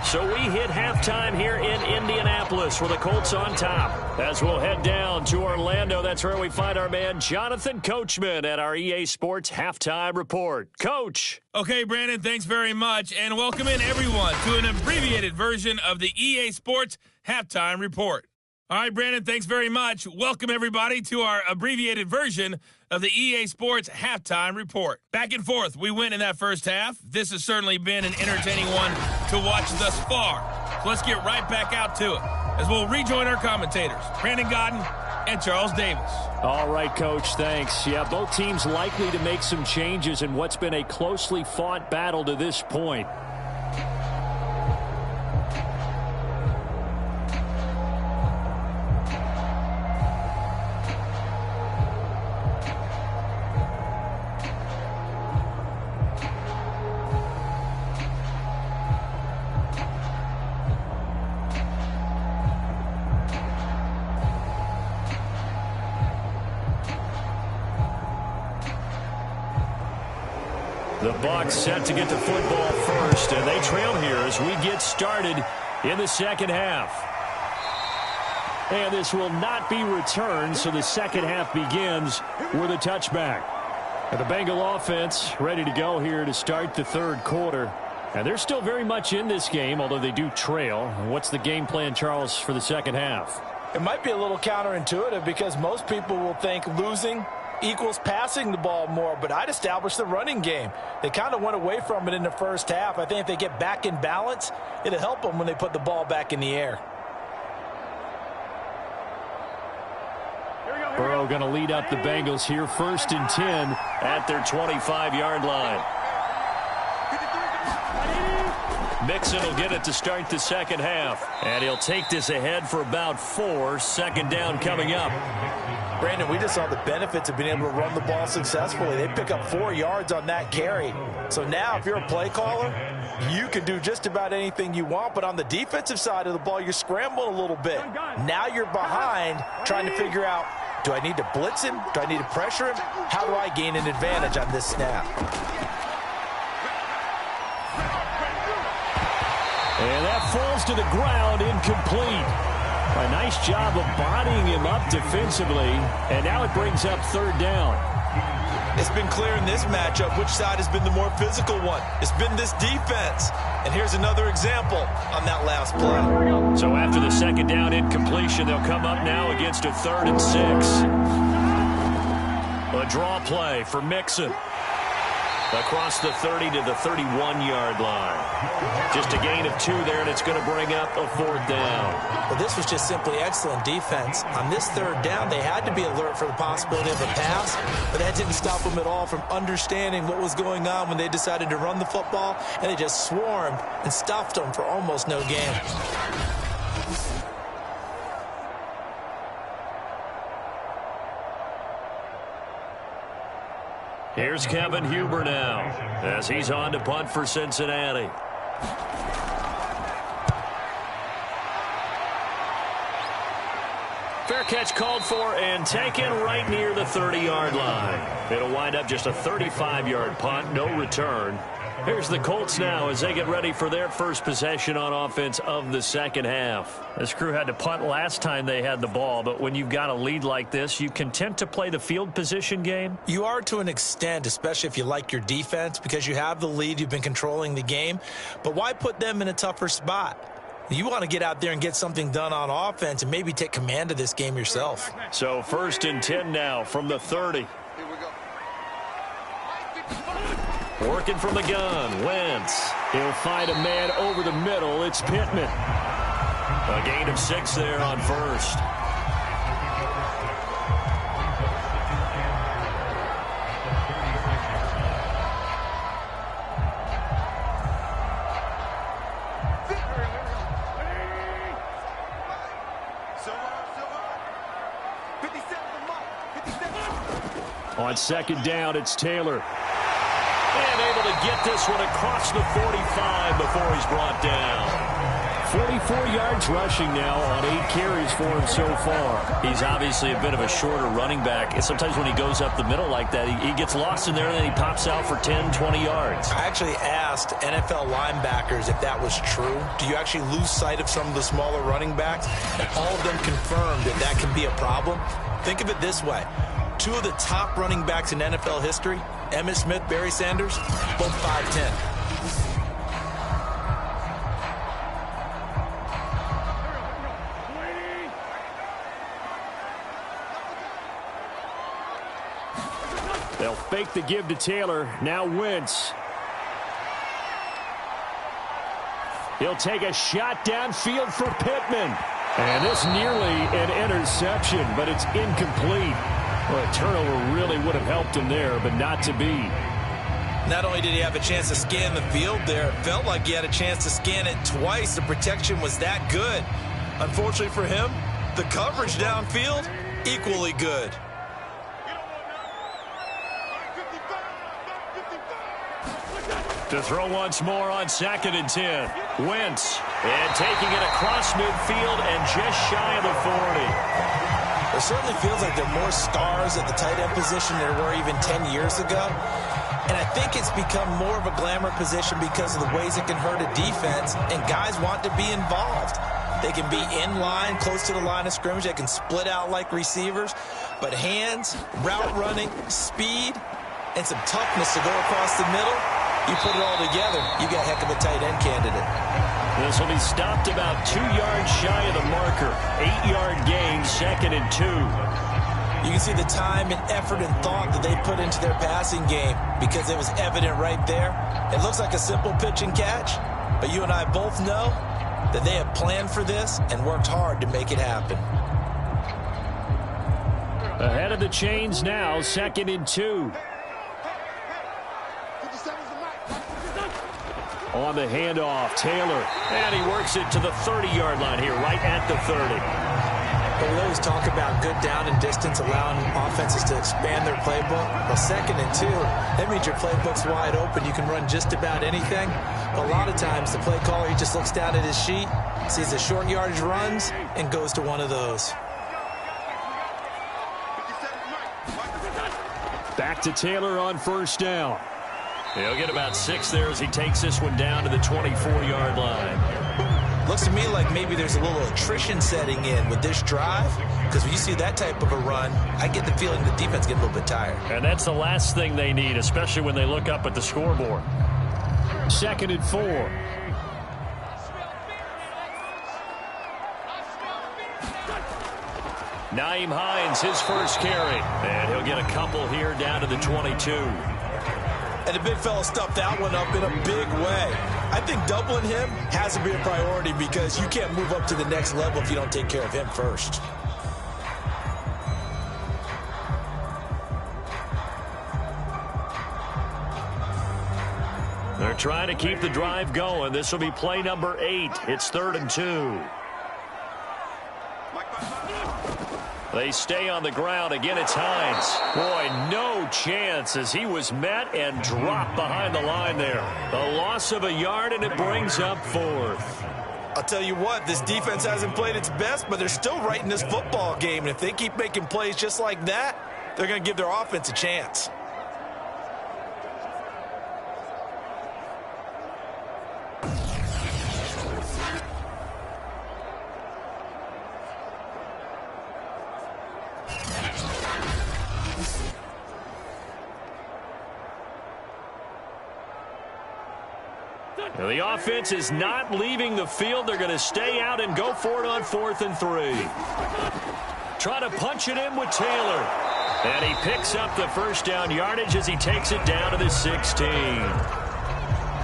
So we hit halftime here in Indianapolis with the Colts on top. As we'll head down to Orlando, that's where we find our man Jonathan Coachman at our EA Sports Halftime Report. Coach. Okay, Brandon, thanks very much, and welcome in everyone to an abbreviated version of the EA Sports Halftime Report. All right, Brandon, thanks very much. Welcome, everybody, to our abbreviated version of the EA Sports Halftime Report. Back and forth, we went in that first half. This has certainly been an entertaining one to watch thus far. So let's get right back out to it as we'll rejoin our commentators, Brandon Godden and Charles Davis. All right, Coach, thanks. Yeah, both teams likely to make some changes in what's been a closely fought battle to this point. The Bucs set to get the football first, and they trail here as we get started in the second half. And this will not be returned, so the second half begins with a touchback. And the Bengal offense ready to go here to start the third quarter. And they're still very much in this game, although they do trail. What's the game plan, Charles, for the second half? It might be a little counterintuitive because most people will think losing equals passing the ball more, but I'd establish the running game. They kind of went away from it in the first half. I think if they get back in balance, it'll help them when they put the ball back in the air. Burrow going to lead up the Bengals here, 1st and 10 at their 25-yard line. Mixon will get it to start the second half, and he'll take this ahead for about 4. Second down coming up. Brandon, we just saw the benefits of being able to run the ball successfully. They pick up 4 yards on that carry. So now if you're a play caller, you can do just about anything you want. But on the defensive side of the ball, you're scrambling a little bit. Now you're behind trying to figure out, do I need to blitz him? Do I need to pressure him? How do I gain an advantage on this snap? And that falls to the ground, incomplete. A nice job of bodying him up defensively, and now it brings up third down. It's been clear in this matchup which side has been the more physical one. It's been this defense. And here's another example on that last play. So after the second down incompletion, they'll come up now against a 3rd and 6. A draw play for Mixon. Across the 30 to the 31-yard line. Just a gain of 2 there, and it's going to bring up a 4th down. Well, this was just simply excellent defense. On this 3rd down, they had to be alert for the possibility of a pass, but that didn't stop them at all from understanding what was going on when they decided to run the football, and they just swarmed and stuffed them for almost no gain. Here's Kevin Huber now as he's on to punt for Cincinnati. Fair catch called for and taken right near the 30-yard line. It'll wind up just a 35-yard punt, no return. Here's the Colts now as they get ready for their first possession on offense of the second half. This crew had to punt last time they had the ball, but when you've got a lead like this, you content to play the field position game? You are to an extent, especially if you like your defense, because you have the lead, you've been controlling the game. But why put them in a tougher spot? You want to get out there and get something done on offense and maybe take command of this game yourself. So 1st and 10 now from the 30. Working from the gun, Wentz. He'll find a man over the middle. It's Pittman. A gain of 6 there on 1st. On 2nd down, it's Taylor. And able to get this one across the 45 before he's brought down. 44 yards rushing now on 8 carries for him so far. He's obviously a bit of a shorter running back. And sometimes when he goes up the middle like that, he gets lost in there and then he pops out for 10, 20 yards. I actually asked NFL linebackers if that was true. Do you actually lose sight of some of the smaller running backs? And all of them confirmed that that can be a problem. Think of it this way. 2 of the top running backs in NFL history, Emmitt Smith, Barry Sanders, both 5'10". They'll fake the give to Taylor. Now Wentz. He'll take a shot downfield for Pittman. And this nearly an interception, but it's incomplete. Well, a turnover really would have helped him there, but not to be. Not only did he have a chance to scan the field there, it felt like he had a chance to scan it twice. The protection was that good. Unfortunately for him, the coverage downfield, equally good. To throw once more on 2nd and 10. Wentz. And taking it across midfield and just shy of the 40. It certainly feels like there are more stars at the tight end position than there were even 10 years ago. And I think it's become more of a glamour position because of the ways it can hurt a defense, and guys want to be involved. They can be in line, close to the line of scrimmage. They can split out like receivers. But hands, route running, speed, and some toughness to go across the middle, you put it all together, you got a heck of a tight end candidate. This will be stopped about 2 yards shy of the marker. 8-yard gain, 2nd and 2. You can see the time and effort and thought that they put into their passing game because it was evident right there. It looks like a simple pitch and catch, but you and I both know that they have planned for this and worked hard to make it happen. Ahead of the chains now, 2nd and 2. On the handoff, Taylor. And he works it to the 30-yard line here, right at the 30. But we always talk about good down and distance, allowing offenses to expand their playbook. Well, 2nd and 2, that means your playbook's wide open. You can run just about anything. But a lot of times, the play caller, he just looks down at his sheet, sees the short yardage runs, and goes to one of those. Back to Taylor on 1st down. He'll get about 6 there as he takes this one down to the 24-yard line. Looks to me like maybe there's a little attrition setting in with this drive, because when you see that type of a run, I get the feeling the defense gets a little bit tired. And that's the last thing they need, especially when they look up at the scoreboard. 2nd and 4. Nyheim Hines, his first carry. And he'll get a couple here down to the 22. And the big fella stuffed that one up in a big way. I think doubling him has to be a priority because you can't move up to the next level if you don't take care of him first. They're trying to keep the drive going. This will be play number 8. It's 3rd and 2. They stay on the ground. Again, it's Hines. Boy, no chance as he was met and dropped behind the line there. A loss of a yard, and it brings up 4th. I'll tell you what, this defense hasn't played its best, but they're still right in this football game. And if they keep making plays just like that, they're going to give their offense a chance. Now, the offense is not leaving the field. They're going to stay out and go for it on 4th and 3. Try to punch it in with Taylor. And he picks up the first down yardage as he takes it down to the 16.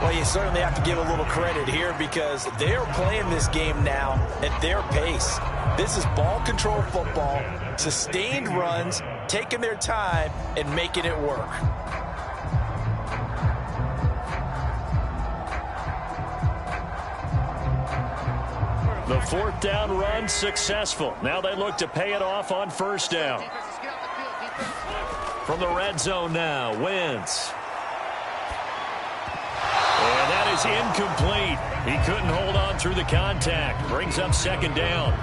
Well, you certainly have to give a little credit here because they're playing this game now at their pace. This is ball control football, sustained runs, taking their time, and making it work. The 4th down run successful. Now they look to pay it off on 1st down. From the red zone now, Wentz. And that is incomplete. He couldn't hold on through the contact. Brings up 2nd down.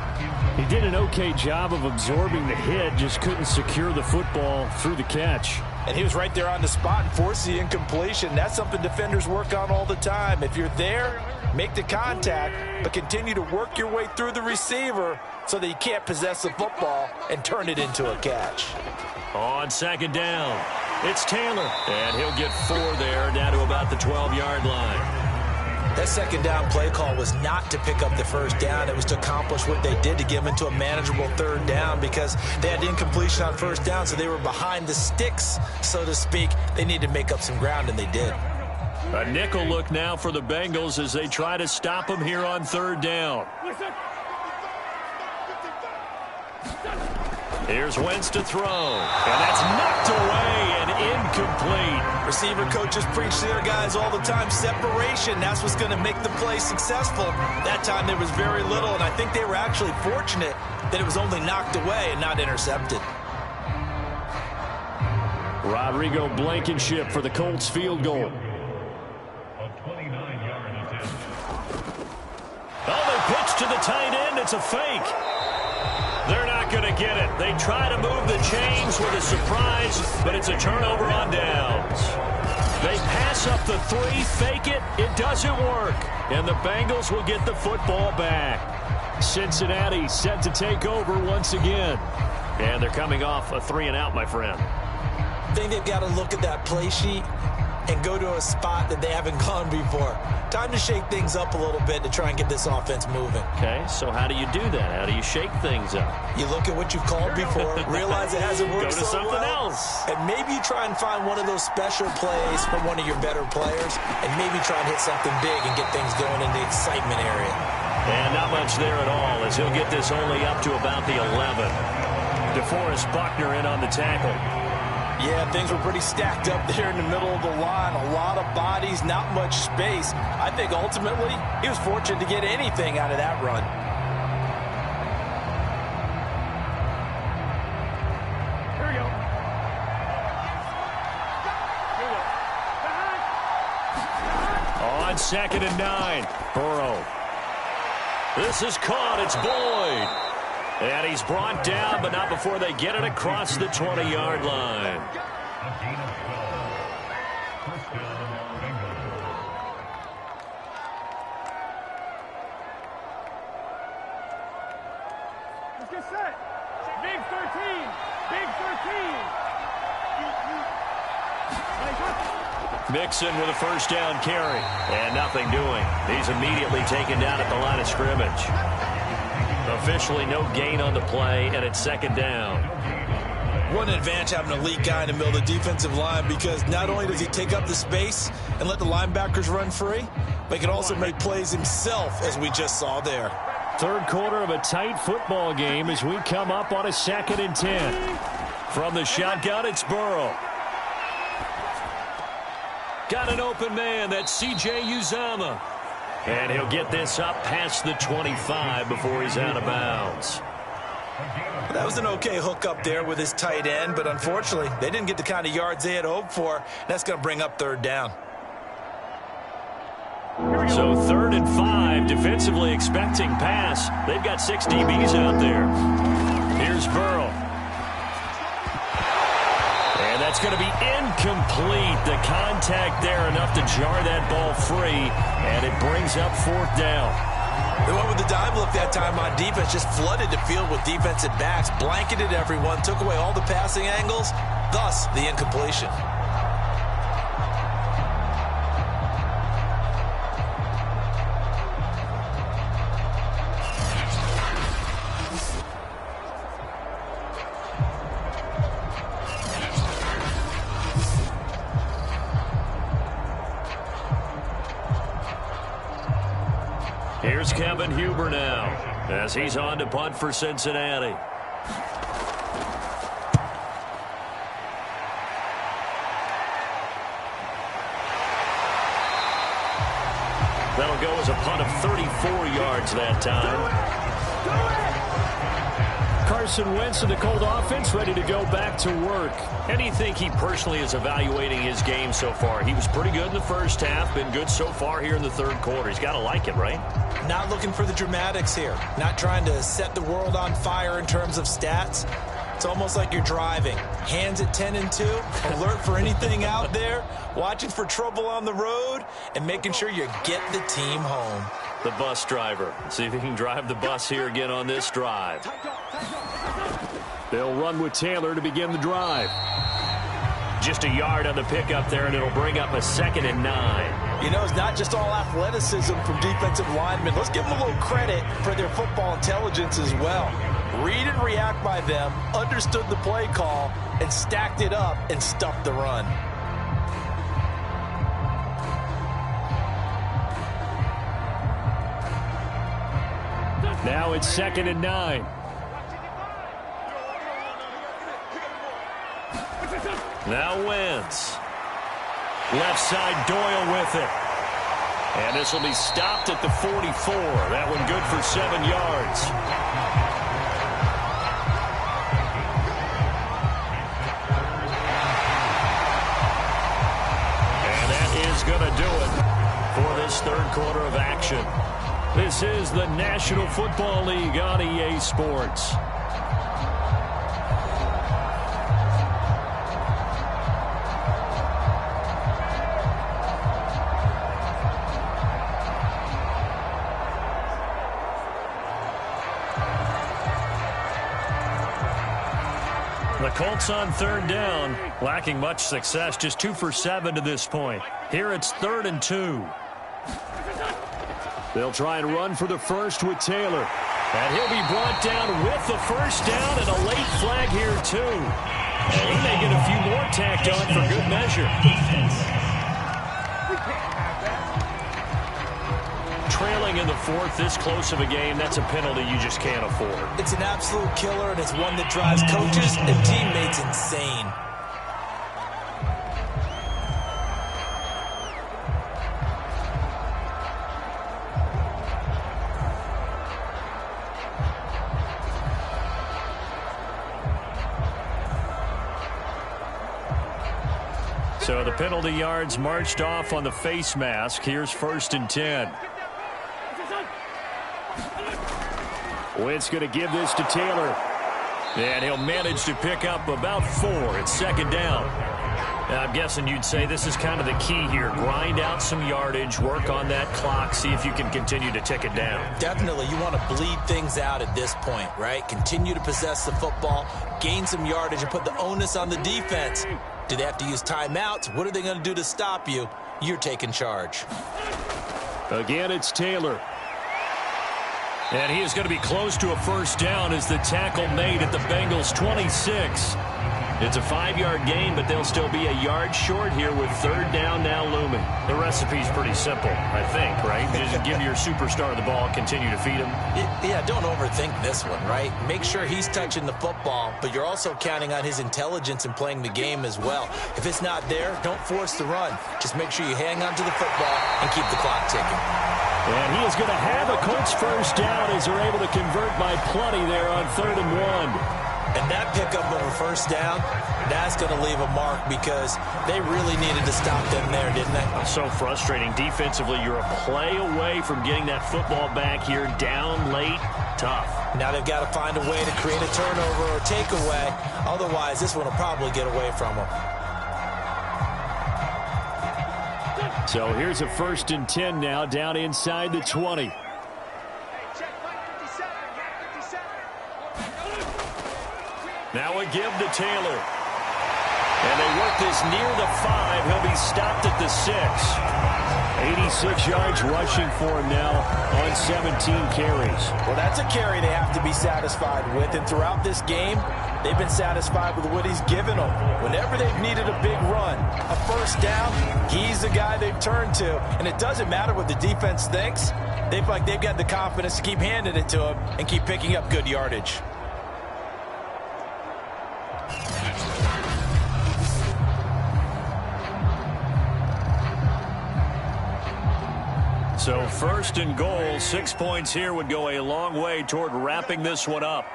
He did an okay job of absorbing the hit, just couldn't secure the football through the catch. And he was right there on the spot and forced the incompletion. That's something defenders work on all the time. If you're there, make the contact, but continue to work your way through the receiver so that you can't possess the football and turn it into a catch. On 2nd down, it's Taylor. And he'll get 4 there, down to about the 12-yard line. That 2nd down play call was not to pick up the 1st down. It was to accomplish what they did to get them into a manageable 3rd down because they had incompletion on 1st down, so they were behind the sticks, so to speak. They needed to make up some ground, and they did. A nickel look now for the Bengals as they try to stop him here on 3rd down. Here's Wentz to throw, and that's knocked away and incomplete. Receiver coaches preach to their guys all the time, separation. That's what's going to make the play successful. That time there was very little, and I think they were actually fortunate that it was only knocked away and not intercepted. Rodrigo Blankenship for the Colts field goal. Oh, they pitch to the tight end. It's a fake. They're not going to get it. They try to move the chains with a surprise, but it's a turnover on downs. They pass up the 3, fake it. It doesn't work. And the Bengals will get the football back. Cincinnati set to take over once again. And they're coming off a 3-and-out, my friend. I think they've got to look at that play sheet and go to a spot that they haven't gone before. Time to shake things up a little bit to try and get this offense moving. Okay, so how do you do that? How do you shake things up? You look at what you've called before, realize it hasn't worked Go to so something well, else. and maybe you try and find one of those special plays from one of your better players, and maybe try and hit something big and get things going in the excitement area. And not much there at all, as he'll get this only up to about the 11. DeForest Buckner in on the tackle. Yeah, things were pretty stacked up there in the middle of the line. A lot of bodies, not much space. I think ultimately he was fortunate to get anything out of that run. Here we go. On 2nd and 9, Burrow. This is caught. It's Boyd. And he's brought down, but not before they get it across the 20-yard line. Big 13. Big 13. Mixon with a first down carry. And nothing doing. He's immediately taken down at the line of scrimmage. Officially no gain on the play, and it's second down. What an advantage having an elite guy in the middle of the defensive line, because not only does he take up the space and let the linebackers run free, but he can also make plays himself, as we just saw there. Third quarter of a tight football game as we come up on a 2nd and 10. From the shotgun, it's Burrow. Got an open man. That's C.J. Uzomah. And he'll get this up past the 25 before he's out of bounds. That was an okay hook up there with his tight end, but unfortunately, they didn't get the kind of yards they had hoped for. That's going to bring up third down. So 3rd and 5, defensively expecting pass. They've got 6 DBs out there. Here's Burrow. And that's going to be incomplete. The contact there enough to jar that ball free, and it brings up 4th down. They went with the dive look that time on defense, just flooded the field with defensive backs, blanketed everyone, took away all the passing angles, thus the incompletion. Here's Kevin Huber now, as he's on to punt for Cincinnati. That'll go as a punt of 34 yards that time. Carson Wentz and the Colt offense ready to go back to work. How do you think he personally is evaluating his game so far? He was pretty good in the first half, been good so far here in the 3rd quarter. He's got to like it, right? Not looking for the dramatics here. Not trying to set the world on fire in terms of stats. It's almost like you're driving. Hands at 10 and 2, alert for anything out there, watching for trouble on the road, and making sure you get the team home. The bus driver. See if he can drive the bus here again on this drive. They'll run with Taylor to begin the drive. Just a yard on the pickup there, and it'll bring up a 2nd and 9. You know, it's not just all athleticism from defensive linemen. Let's give them a little credit for their football intelligence as well. Read and react by them, understood the play call, and stacked it up and stuffed the run. Now it's 2nd and 9. Now Wentz. Left side, Doyle with it. And this will be stopped at the 44. That one good for 7 yards. And that is going to do it for this 3rd quarter of action. This is the National Football League on EA Sports. The Colts on 3rd down, lacking much success, just 2 for 7 to this point. Here it's 3rd and 2. They'll try and run for the first with Taylor. And he'll be brought down with the first down and a late flag here, too. And he may get a few more tacked on for good measure. Trailing in the 4th, this close of a game, that's a penalty you just can't afford. It's an absolute killer, and it's one that drives coaches and teammates insane. So the penalty yards marched off on the face mask. Here's 1st and 10. Wentz going to give this to Taylor. And he'll manage to pick up about 4. It's 2nd down. I'm guessing you'd say this is kind of the key here. Grind out some yardage, work on that clock, see if you can continue to tick it down. Definitely. You want to bleed things out at this point, right? Continue to possess the football, gain some yardage, and put the onus on the defense. Do they have to use timeouts? What are they going to do to stop you? You're taking charge. Again, it's Taylor. And he is going to be close to a first down as the tackle made at the Bengals' 26. It's a 5-yard gain, but they'll still be a yard short here with third down now looming. The recipe's pretty simple, I think, right? Just give your superstar the ball, continue to feed him. Yeah, don't overthink this one, right? Make sure he's touching the football, but you're also counting on his intelligence in playing the game as well. If it's not there, don't force the run. Just make sure you hang on to the football and keep the clock ticking. And he is going to have a Colts first down as they're able to convert by plenty there on 3rd and 1. And that pickup of a first down, that's going to leave a mark because they really needed to stop them there, didn't they? So frustrating. Defensively, you're a play away from getting that football back here down late. Tough. Now they've got to find a way to create a turnover or takeaway. Otherwise, this one will probably get away from them. So here's a 1st and 10 now down inside the 20. Now a give to Taylor. And they work this near the 5. He'll be stopped at the 6. 86 yards rushing for him now on 17 carries. Well, that's a carry they have to be satisfied with. And throughout this game, they've been satisfied with what he's given them. Whenever they've needed a big run, a first down, he's the guy they've turned to. And it doesn't matter what the defense thinks. They feel like they've got the confidence to keep handing it to him and keep picking up good yardage. So 1st and goal, 6 points here would go a long way toward wrapping this one up.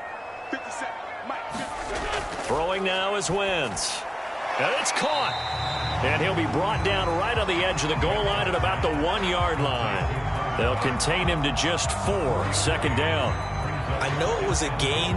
Throwing now is Wentz. And it's caught. And he'll be brought down right on the edge of the goal line at about the 1-yard line. They'll contain him to just 4. 2nd down. I know it was a gain,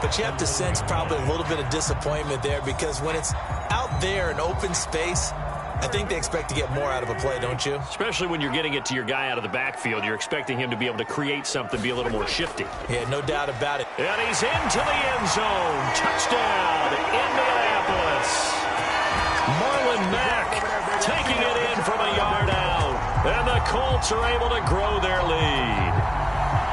but you have to sense probably a little bit of disappointment there because when it's out there in open space, I think they expect to get more out of a play, don't you? Especially when you're getting it to your guy out of the backfield. You're expecting him to be able to create something, be a little more shifty. Yeah, no doubt about it. And he's into the end zone. Touchdown, Indianapolis. Marlon Mack taking it in from a yard out. And the Colts are able to grow their lead.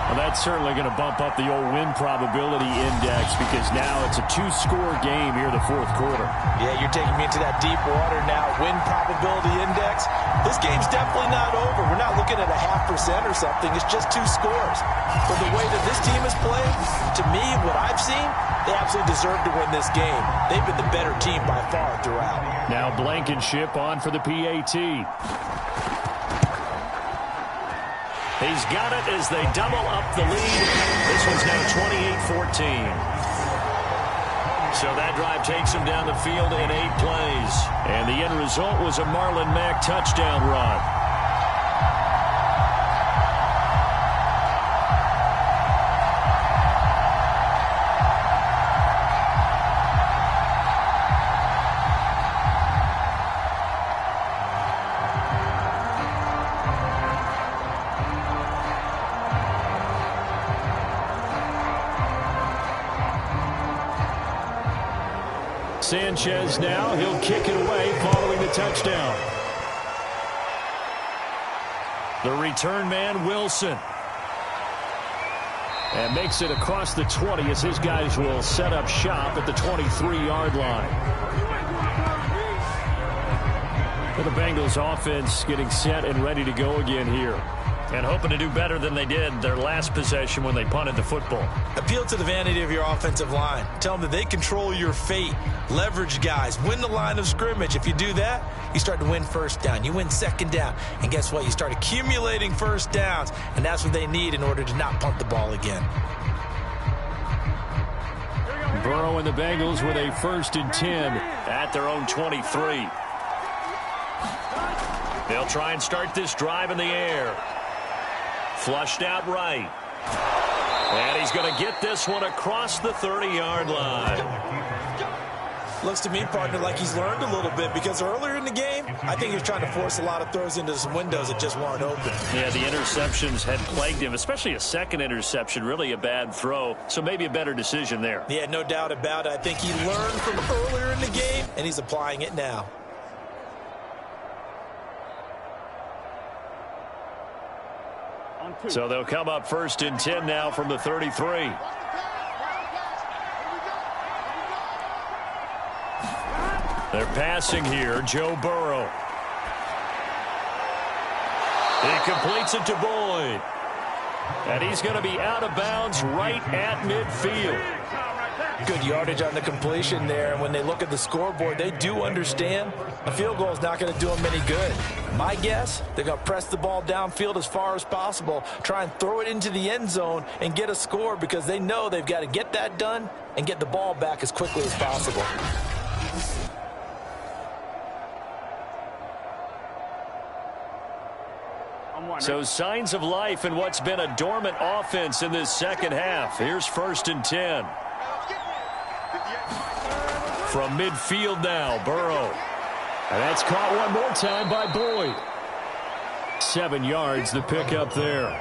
Well, that's certainly going to bump up the old win probability index because now it's a 2-score game here the 4th quarter. Yeah, you're taking me into that deep water now. Win probability index. This game's definitely not over. We're not looking at a 0.5% or something. It's just 2 scores. But the way that this team has played, to me, what I've seen, they absolutely deserve to win this game. They've been the better team by far throughout. Now Blankenship on for the PAT. He's got it as they double up the lead. This one's now 28-14. So that drive takes him down the field in 8 plays. And the end result was a Marlon Mack touchdown run. Sanchez now, he'll kick it away following the touchdown. The return man, Wilson. And makes it across the 20 as his guys will set up shop at the 23-yard line. For the Bengals offense getting set and ready to go again here. And hoping to do better than they did their last possession when they punted the football. Appeal to the vanity of your offensive line. Tell them that they control your fate. Leverage guys. Win the line of scrimmage. If you do that, you start to win first down. You win second down. And guess what? You start accumulating first downs. And that's what they need in order to not punt the ball again. Burrow and the Bengals with a 1st and 10 at their own 23. They'll try and start this drive in the air. Flushed out right. And he's going to get this one across the 30-yard line. Looks to me, partner, like he's learned a little bit, because earlier in the game, I think he was trying to force a lot of throws into some windows that just weren't open. Yeah, the interceptions had plagued him, especially a second interception, really a bad throw, so maybe a better decision there. Yeah, no doubt about it. I think he learned from earlier in the game, and he's applying it now. So they'll come up 1st and 10 now from the 33. They're passing here. Joe Burrow. He completes it to Boyd. And he's going to be out of bounds right at midfield. Good yardage on the completion there. And when they look at the scoreboard, they do understand a field goal is not going to do them any good. My guess, they're going to press the ball downfield as far as possible, try and throw it into the end zone and get a score, because they know they've got to get that done and get the ball back as quickly as possible. So signs of life in what's been a dormant offense in this second half. Here's 1st and 10. From midfield now, Burrow. And that's caught one more time by Boyd. 7 yards, the pickup there.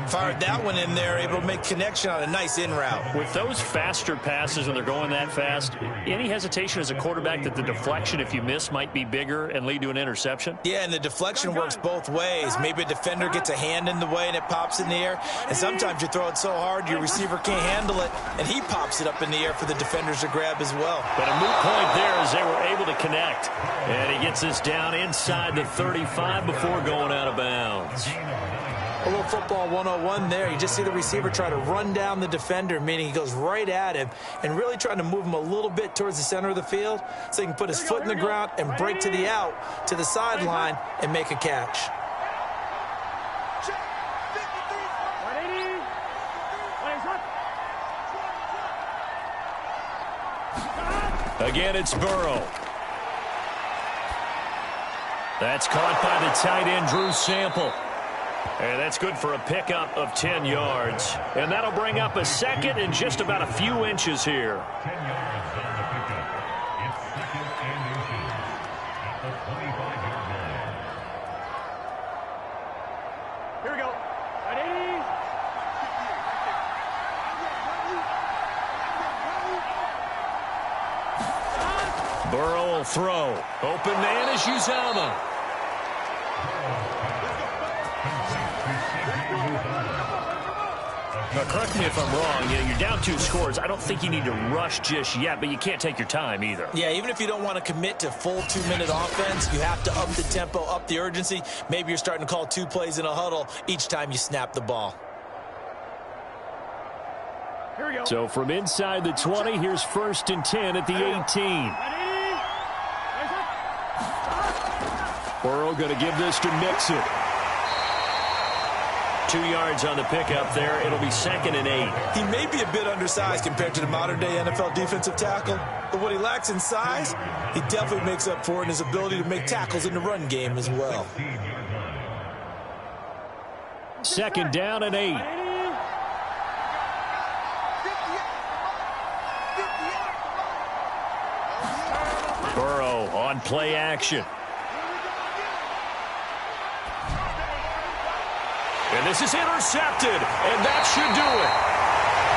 Fired that one in there, able to make connection on a nice in route. With those faster passes when they're going that fast, any hesitation as a quarterback that the deflection, if you miss, might be bigger and lead to an interception? Yeah, and the deflection works both ways. Maybe a defender gets a hand in the way and it pops in the air. And sometimes you throw it so hard your receiver can't handle it, and he pops it up in the air for the defenders to grab as well. But a moot point there as they were able to connect. And he gets this down inside the 35 before going out of bounds. A little football 101 there. You just see the receiver try to run down the defender, meaning he goes right at him and really trying to move him a little bit towards the center of the field so he can put his foot in the ground and break to the out, to the sideline, and make a catch. Again, it's Burrow. That's caught by the tight end, Drew Sample. And that's good for a pickup of 10 yards. And that'll bring up a second and just about a few inches here. 10 yards on the pickup. It's 2nd and inches at the 25-yard line. Here we go. Burrow will throw. Open man is Uzama. Now, correct me if I'm wrong. You know, you're down 2 scores. I don't think you need to rush just yet, but you can't take your time either. Yeah, even if you don't want to commit to full 2-minute offense, you have to up the tempo, up the urgency. Maybe you're starting to call 2 plays in a huddle each time you snap the ball. Here we go. So from inside the 20, here's 1st and 10 at the 18. Burrow going to give this to Mixon. 2 yards on the pickup there. It'll be 2nd and 8. He may be a bit undersized compared to the modern-day NFL defensive tackle, but what he lacks in size, he definitely makes up for it in his ability to make tackles in the run game as well. 2nd down and 8. Burrow on play action. And this is intercepted, and that should do it.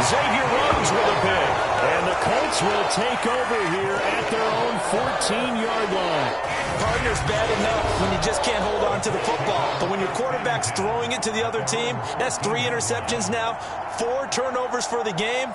Xavier Rhodes with a pick. And the Colts will take over here at their own 14-yard line. Partner's bad enough when you just can't hold on to the football. But when your quarterback's throwing it to the other team, that's 3 interceptions now, 4 turnovers for the game.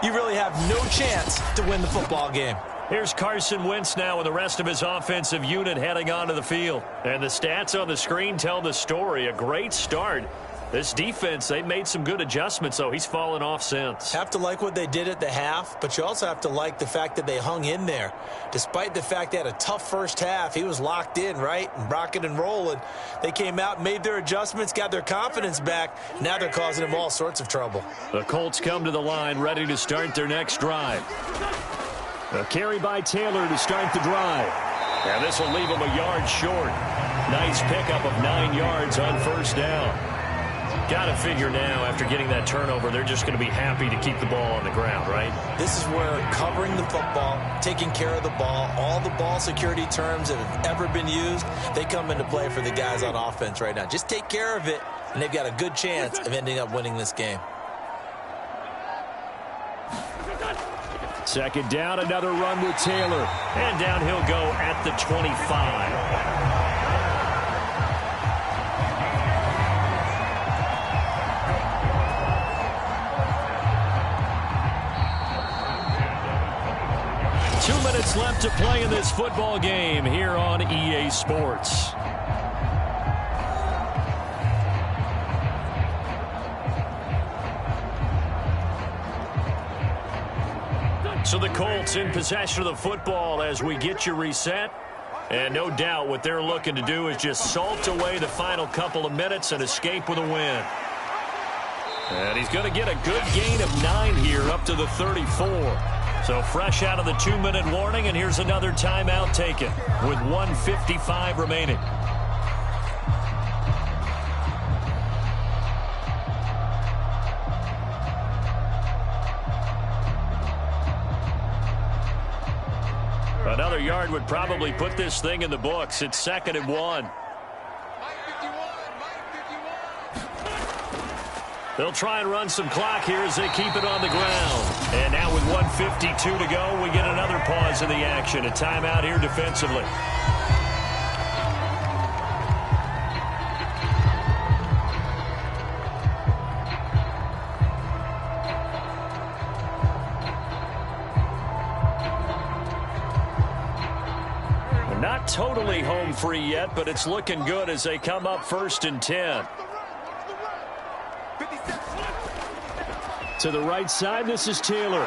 You really have no chance to win the football game. Here's Carson Wentz now with the rest of his offensive unit heading onto the field. And the stats on the screen tell the story. A great start. This defense, they've made some good adjustments, so he's fallen off since. Have to like what they did at the half, but you also have to like the fact that they hung in there. Despite the fact they had a tough first half, he was locked in, right? And rocking and rolling. They came out, made their adjustments, got their confidence back. Now they're causing him all sorts of trouble. The Colts come to the line, ready to start their next drive. A carry by Taylor to start the drive. And this will leave him a yard short. Nice pickup of 9 yards on 1st down. Got to figure now, after getting that turnover, they're just going to be happy to keep the ball on the ground, right? This is where covering the football, taking care of the ball, all the ball security terms that have ever been used, they come into play for the guys on offense right now. Just take care of it, and they've got a good chance of ending up winning this game. Second down, another run with Taylor. And down he'll go at the 25. Left to play in this football game here on EA Sports. So the Colts in possession of the football as we get you reset. And no doubt what they're looking to do is just salt away the final couple of minutes and escape with a win. And he's going to get a good gain of 9 here up to the 34. So fresh out of the 2-minute warning, and here's another timeout taken with 1:55 remaining. Another yard would probably put this thing in the books. It's 2nd and 1. They'll try and run some clock here as they keep it on the ground. And now with 1:52 to go, we get another pause in the action. A timeout here defensively. They're not totally home free yet, but it's looking good as they come up 1st and 10. To the right side, this is Taylor.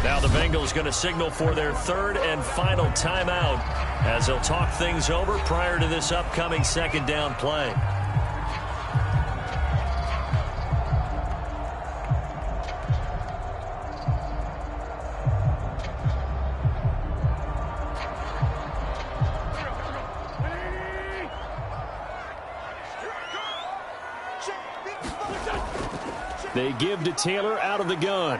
Now the Bengals going to signal for their 3rd and final timeout as they'll talk things over prior to this upcoming 2nd down play. They give to Taylor out of the gun.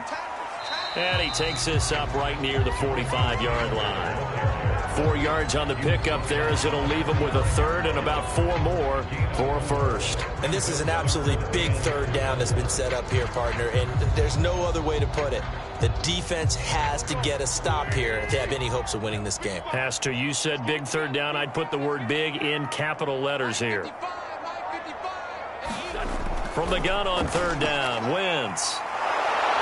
And he takes this up right near the 45-yard line. 4 yards on the pickup there as it'll leave him with a 3rd and about 4 more for a 1st. And this is an absolutely big 3rd down that's been set up here, partner, and there's no other way to put it. The defense has to get a stop here if they have any hopes of winning this game. Has to. You said big 3rd down. I'd put the word big in capital letters here. From the gun on 3rd down, wins.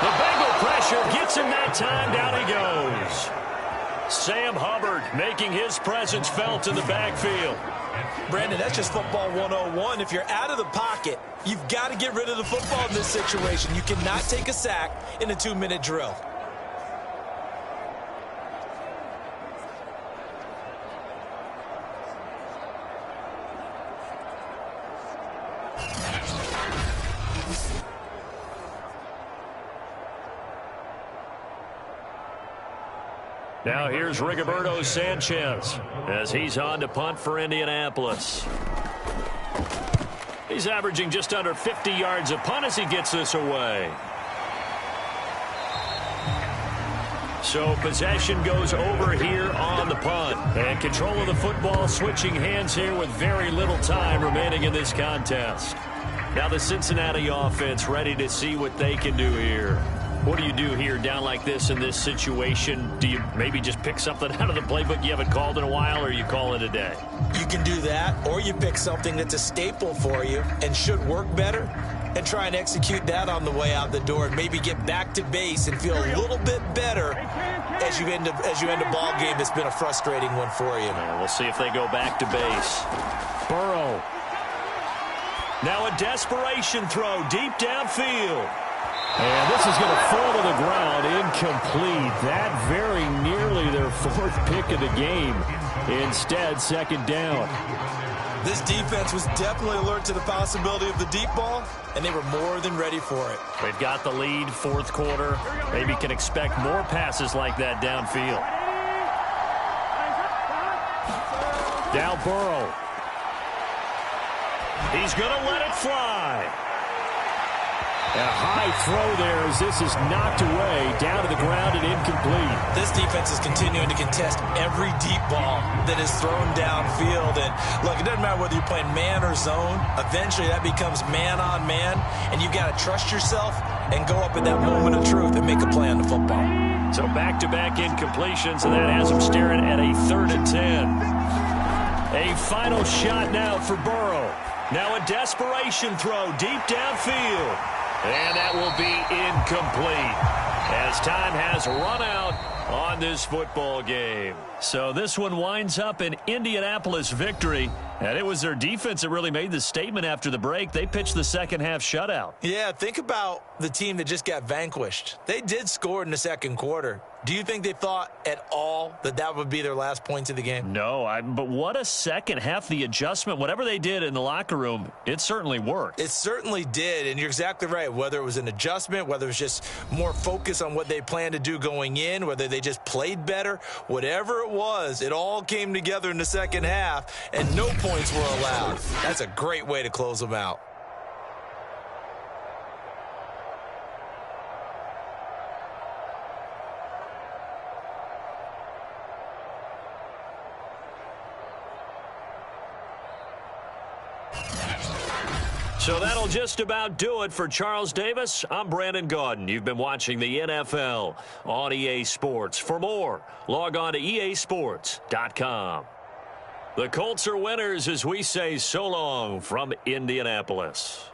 The Bengal pressure gets him that time. Down he goes. Sam Hubbard making his presence felt in the backfield. Brandon, that's just football 101. If you're out of the pocket, you've got to get rid of the football in this situation. You cannot take a sack in a 2-minute drill. Now here's Rigoberto Sanchez as he's on to punt for Indianapolis. He's averaging just under 50 yards a punt as he gets this away. So possession goes over here on the punt. And control of the football switching hands here with very little time remaining in this contest. Now the Cincinnati offense ready to see what they can do here. What do you do here down like this in this situation? Do you maybe just pick something out of the playbook you haven't called in a while, or you call it a day? You can do that, or you pick something that's a staple for you and should work better and try and execute that on the way out the door and maybe get back to base and feel a little bit better as you end a ball game that's been a frustrating one for you. We'll see if they go back to base. Burrow. Now a desperation throw deep downfield. And this is going to fall to the ground, incomplete. That very nearly their 4th pick of the game. Instead, 2nd down. This defense was definitely alert to the possibility of the deep ball, and they were more than ready for it. They've got the lead, 4th quarter. Maybe can expect more passes like that downfield. Now Burrow. He's going to let it fly. And a high throw there as this is knocked away, down to the ground and incomplete. This defense is continuing to contest every deep ball that is thrown downfield. And look, it doesn't matter whether you're playing man or zone. Eventually that becomes man on man, and you've got to trust yourself and go up in that moment of truth and make a play on the football. So back-to-back incompletions, and that has him staring at a 3rd and 10. A final shot now for Burrow. Now a desperation throw deep downfield. And that will be incomplete as time has run out on this football game. So this one winds up an Indianapolis victory. And it was their defense that really made the statement after the break. They pitched the second-half shutout. Yeah, think about the team that just got vanquished. They did score in the second quarter. Do you think they thought at all that that would be their last points of the game? No, but what a second half. The adjustment, whatever they did in the locker room, it certainly worked. It certainly did, and you're exactly right. Whether it was an adjustment, whether it was just more focus on what they planned to do going in, whether they just played better, whatever it was, it all came together in the second half, and no points were allowed. That's a great way to close them out. So that'll just about do it for Charles Davis. I'm Brandon Gaudin. You've been watching the NFL on EA Sports. For more, log on to easports.com. The Colts are winners as we say so long from Indianapolis.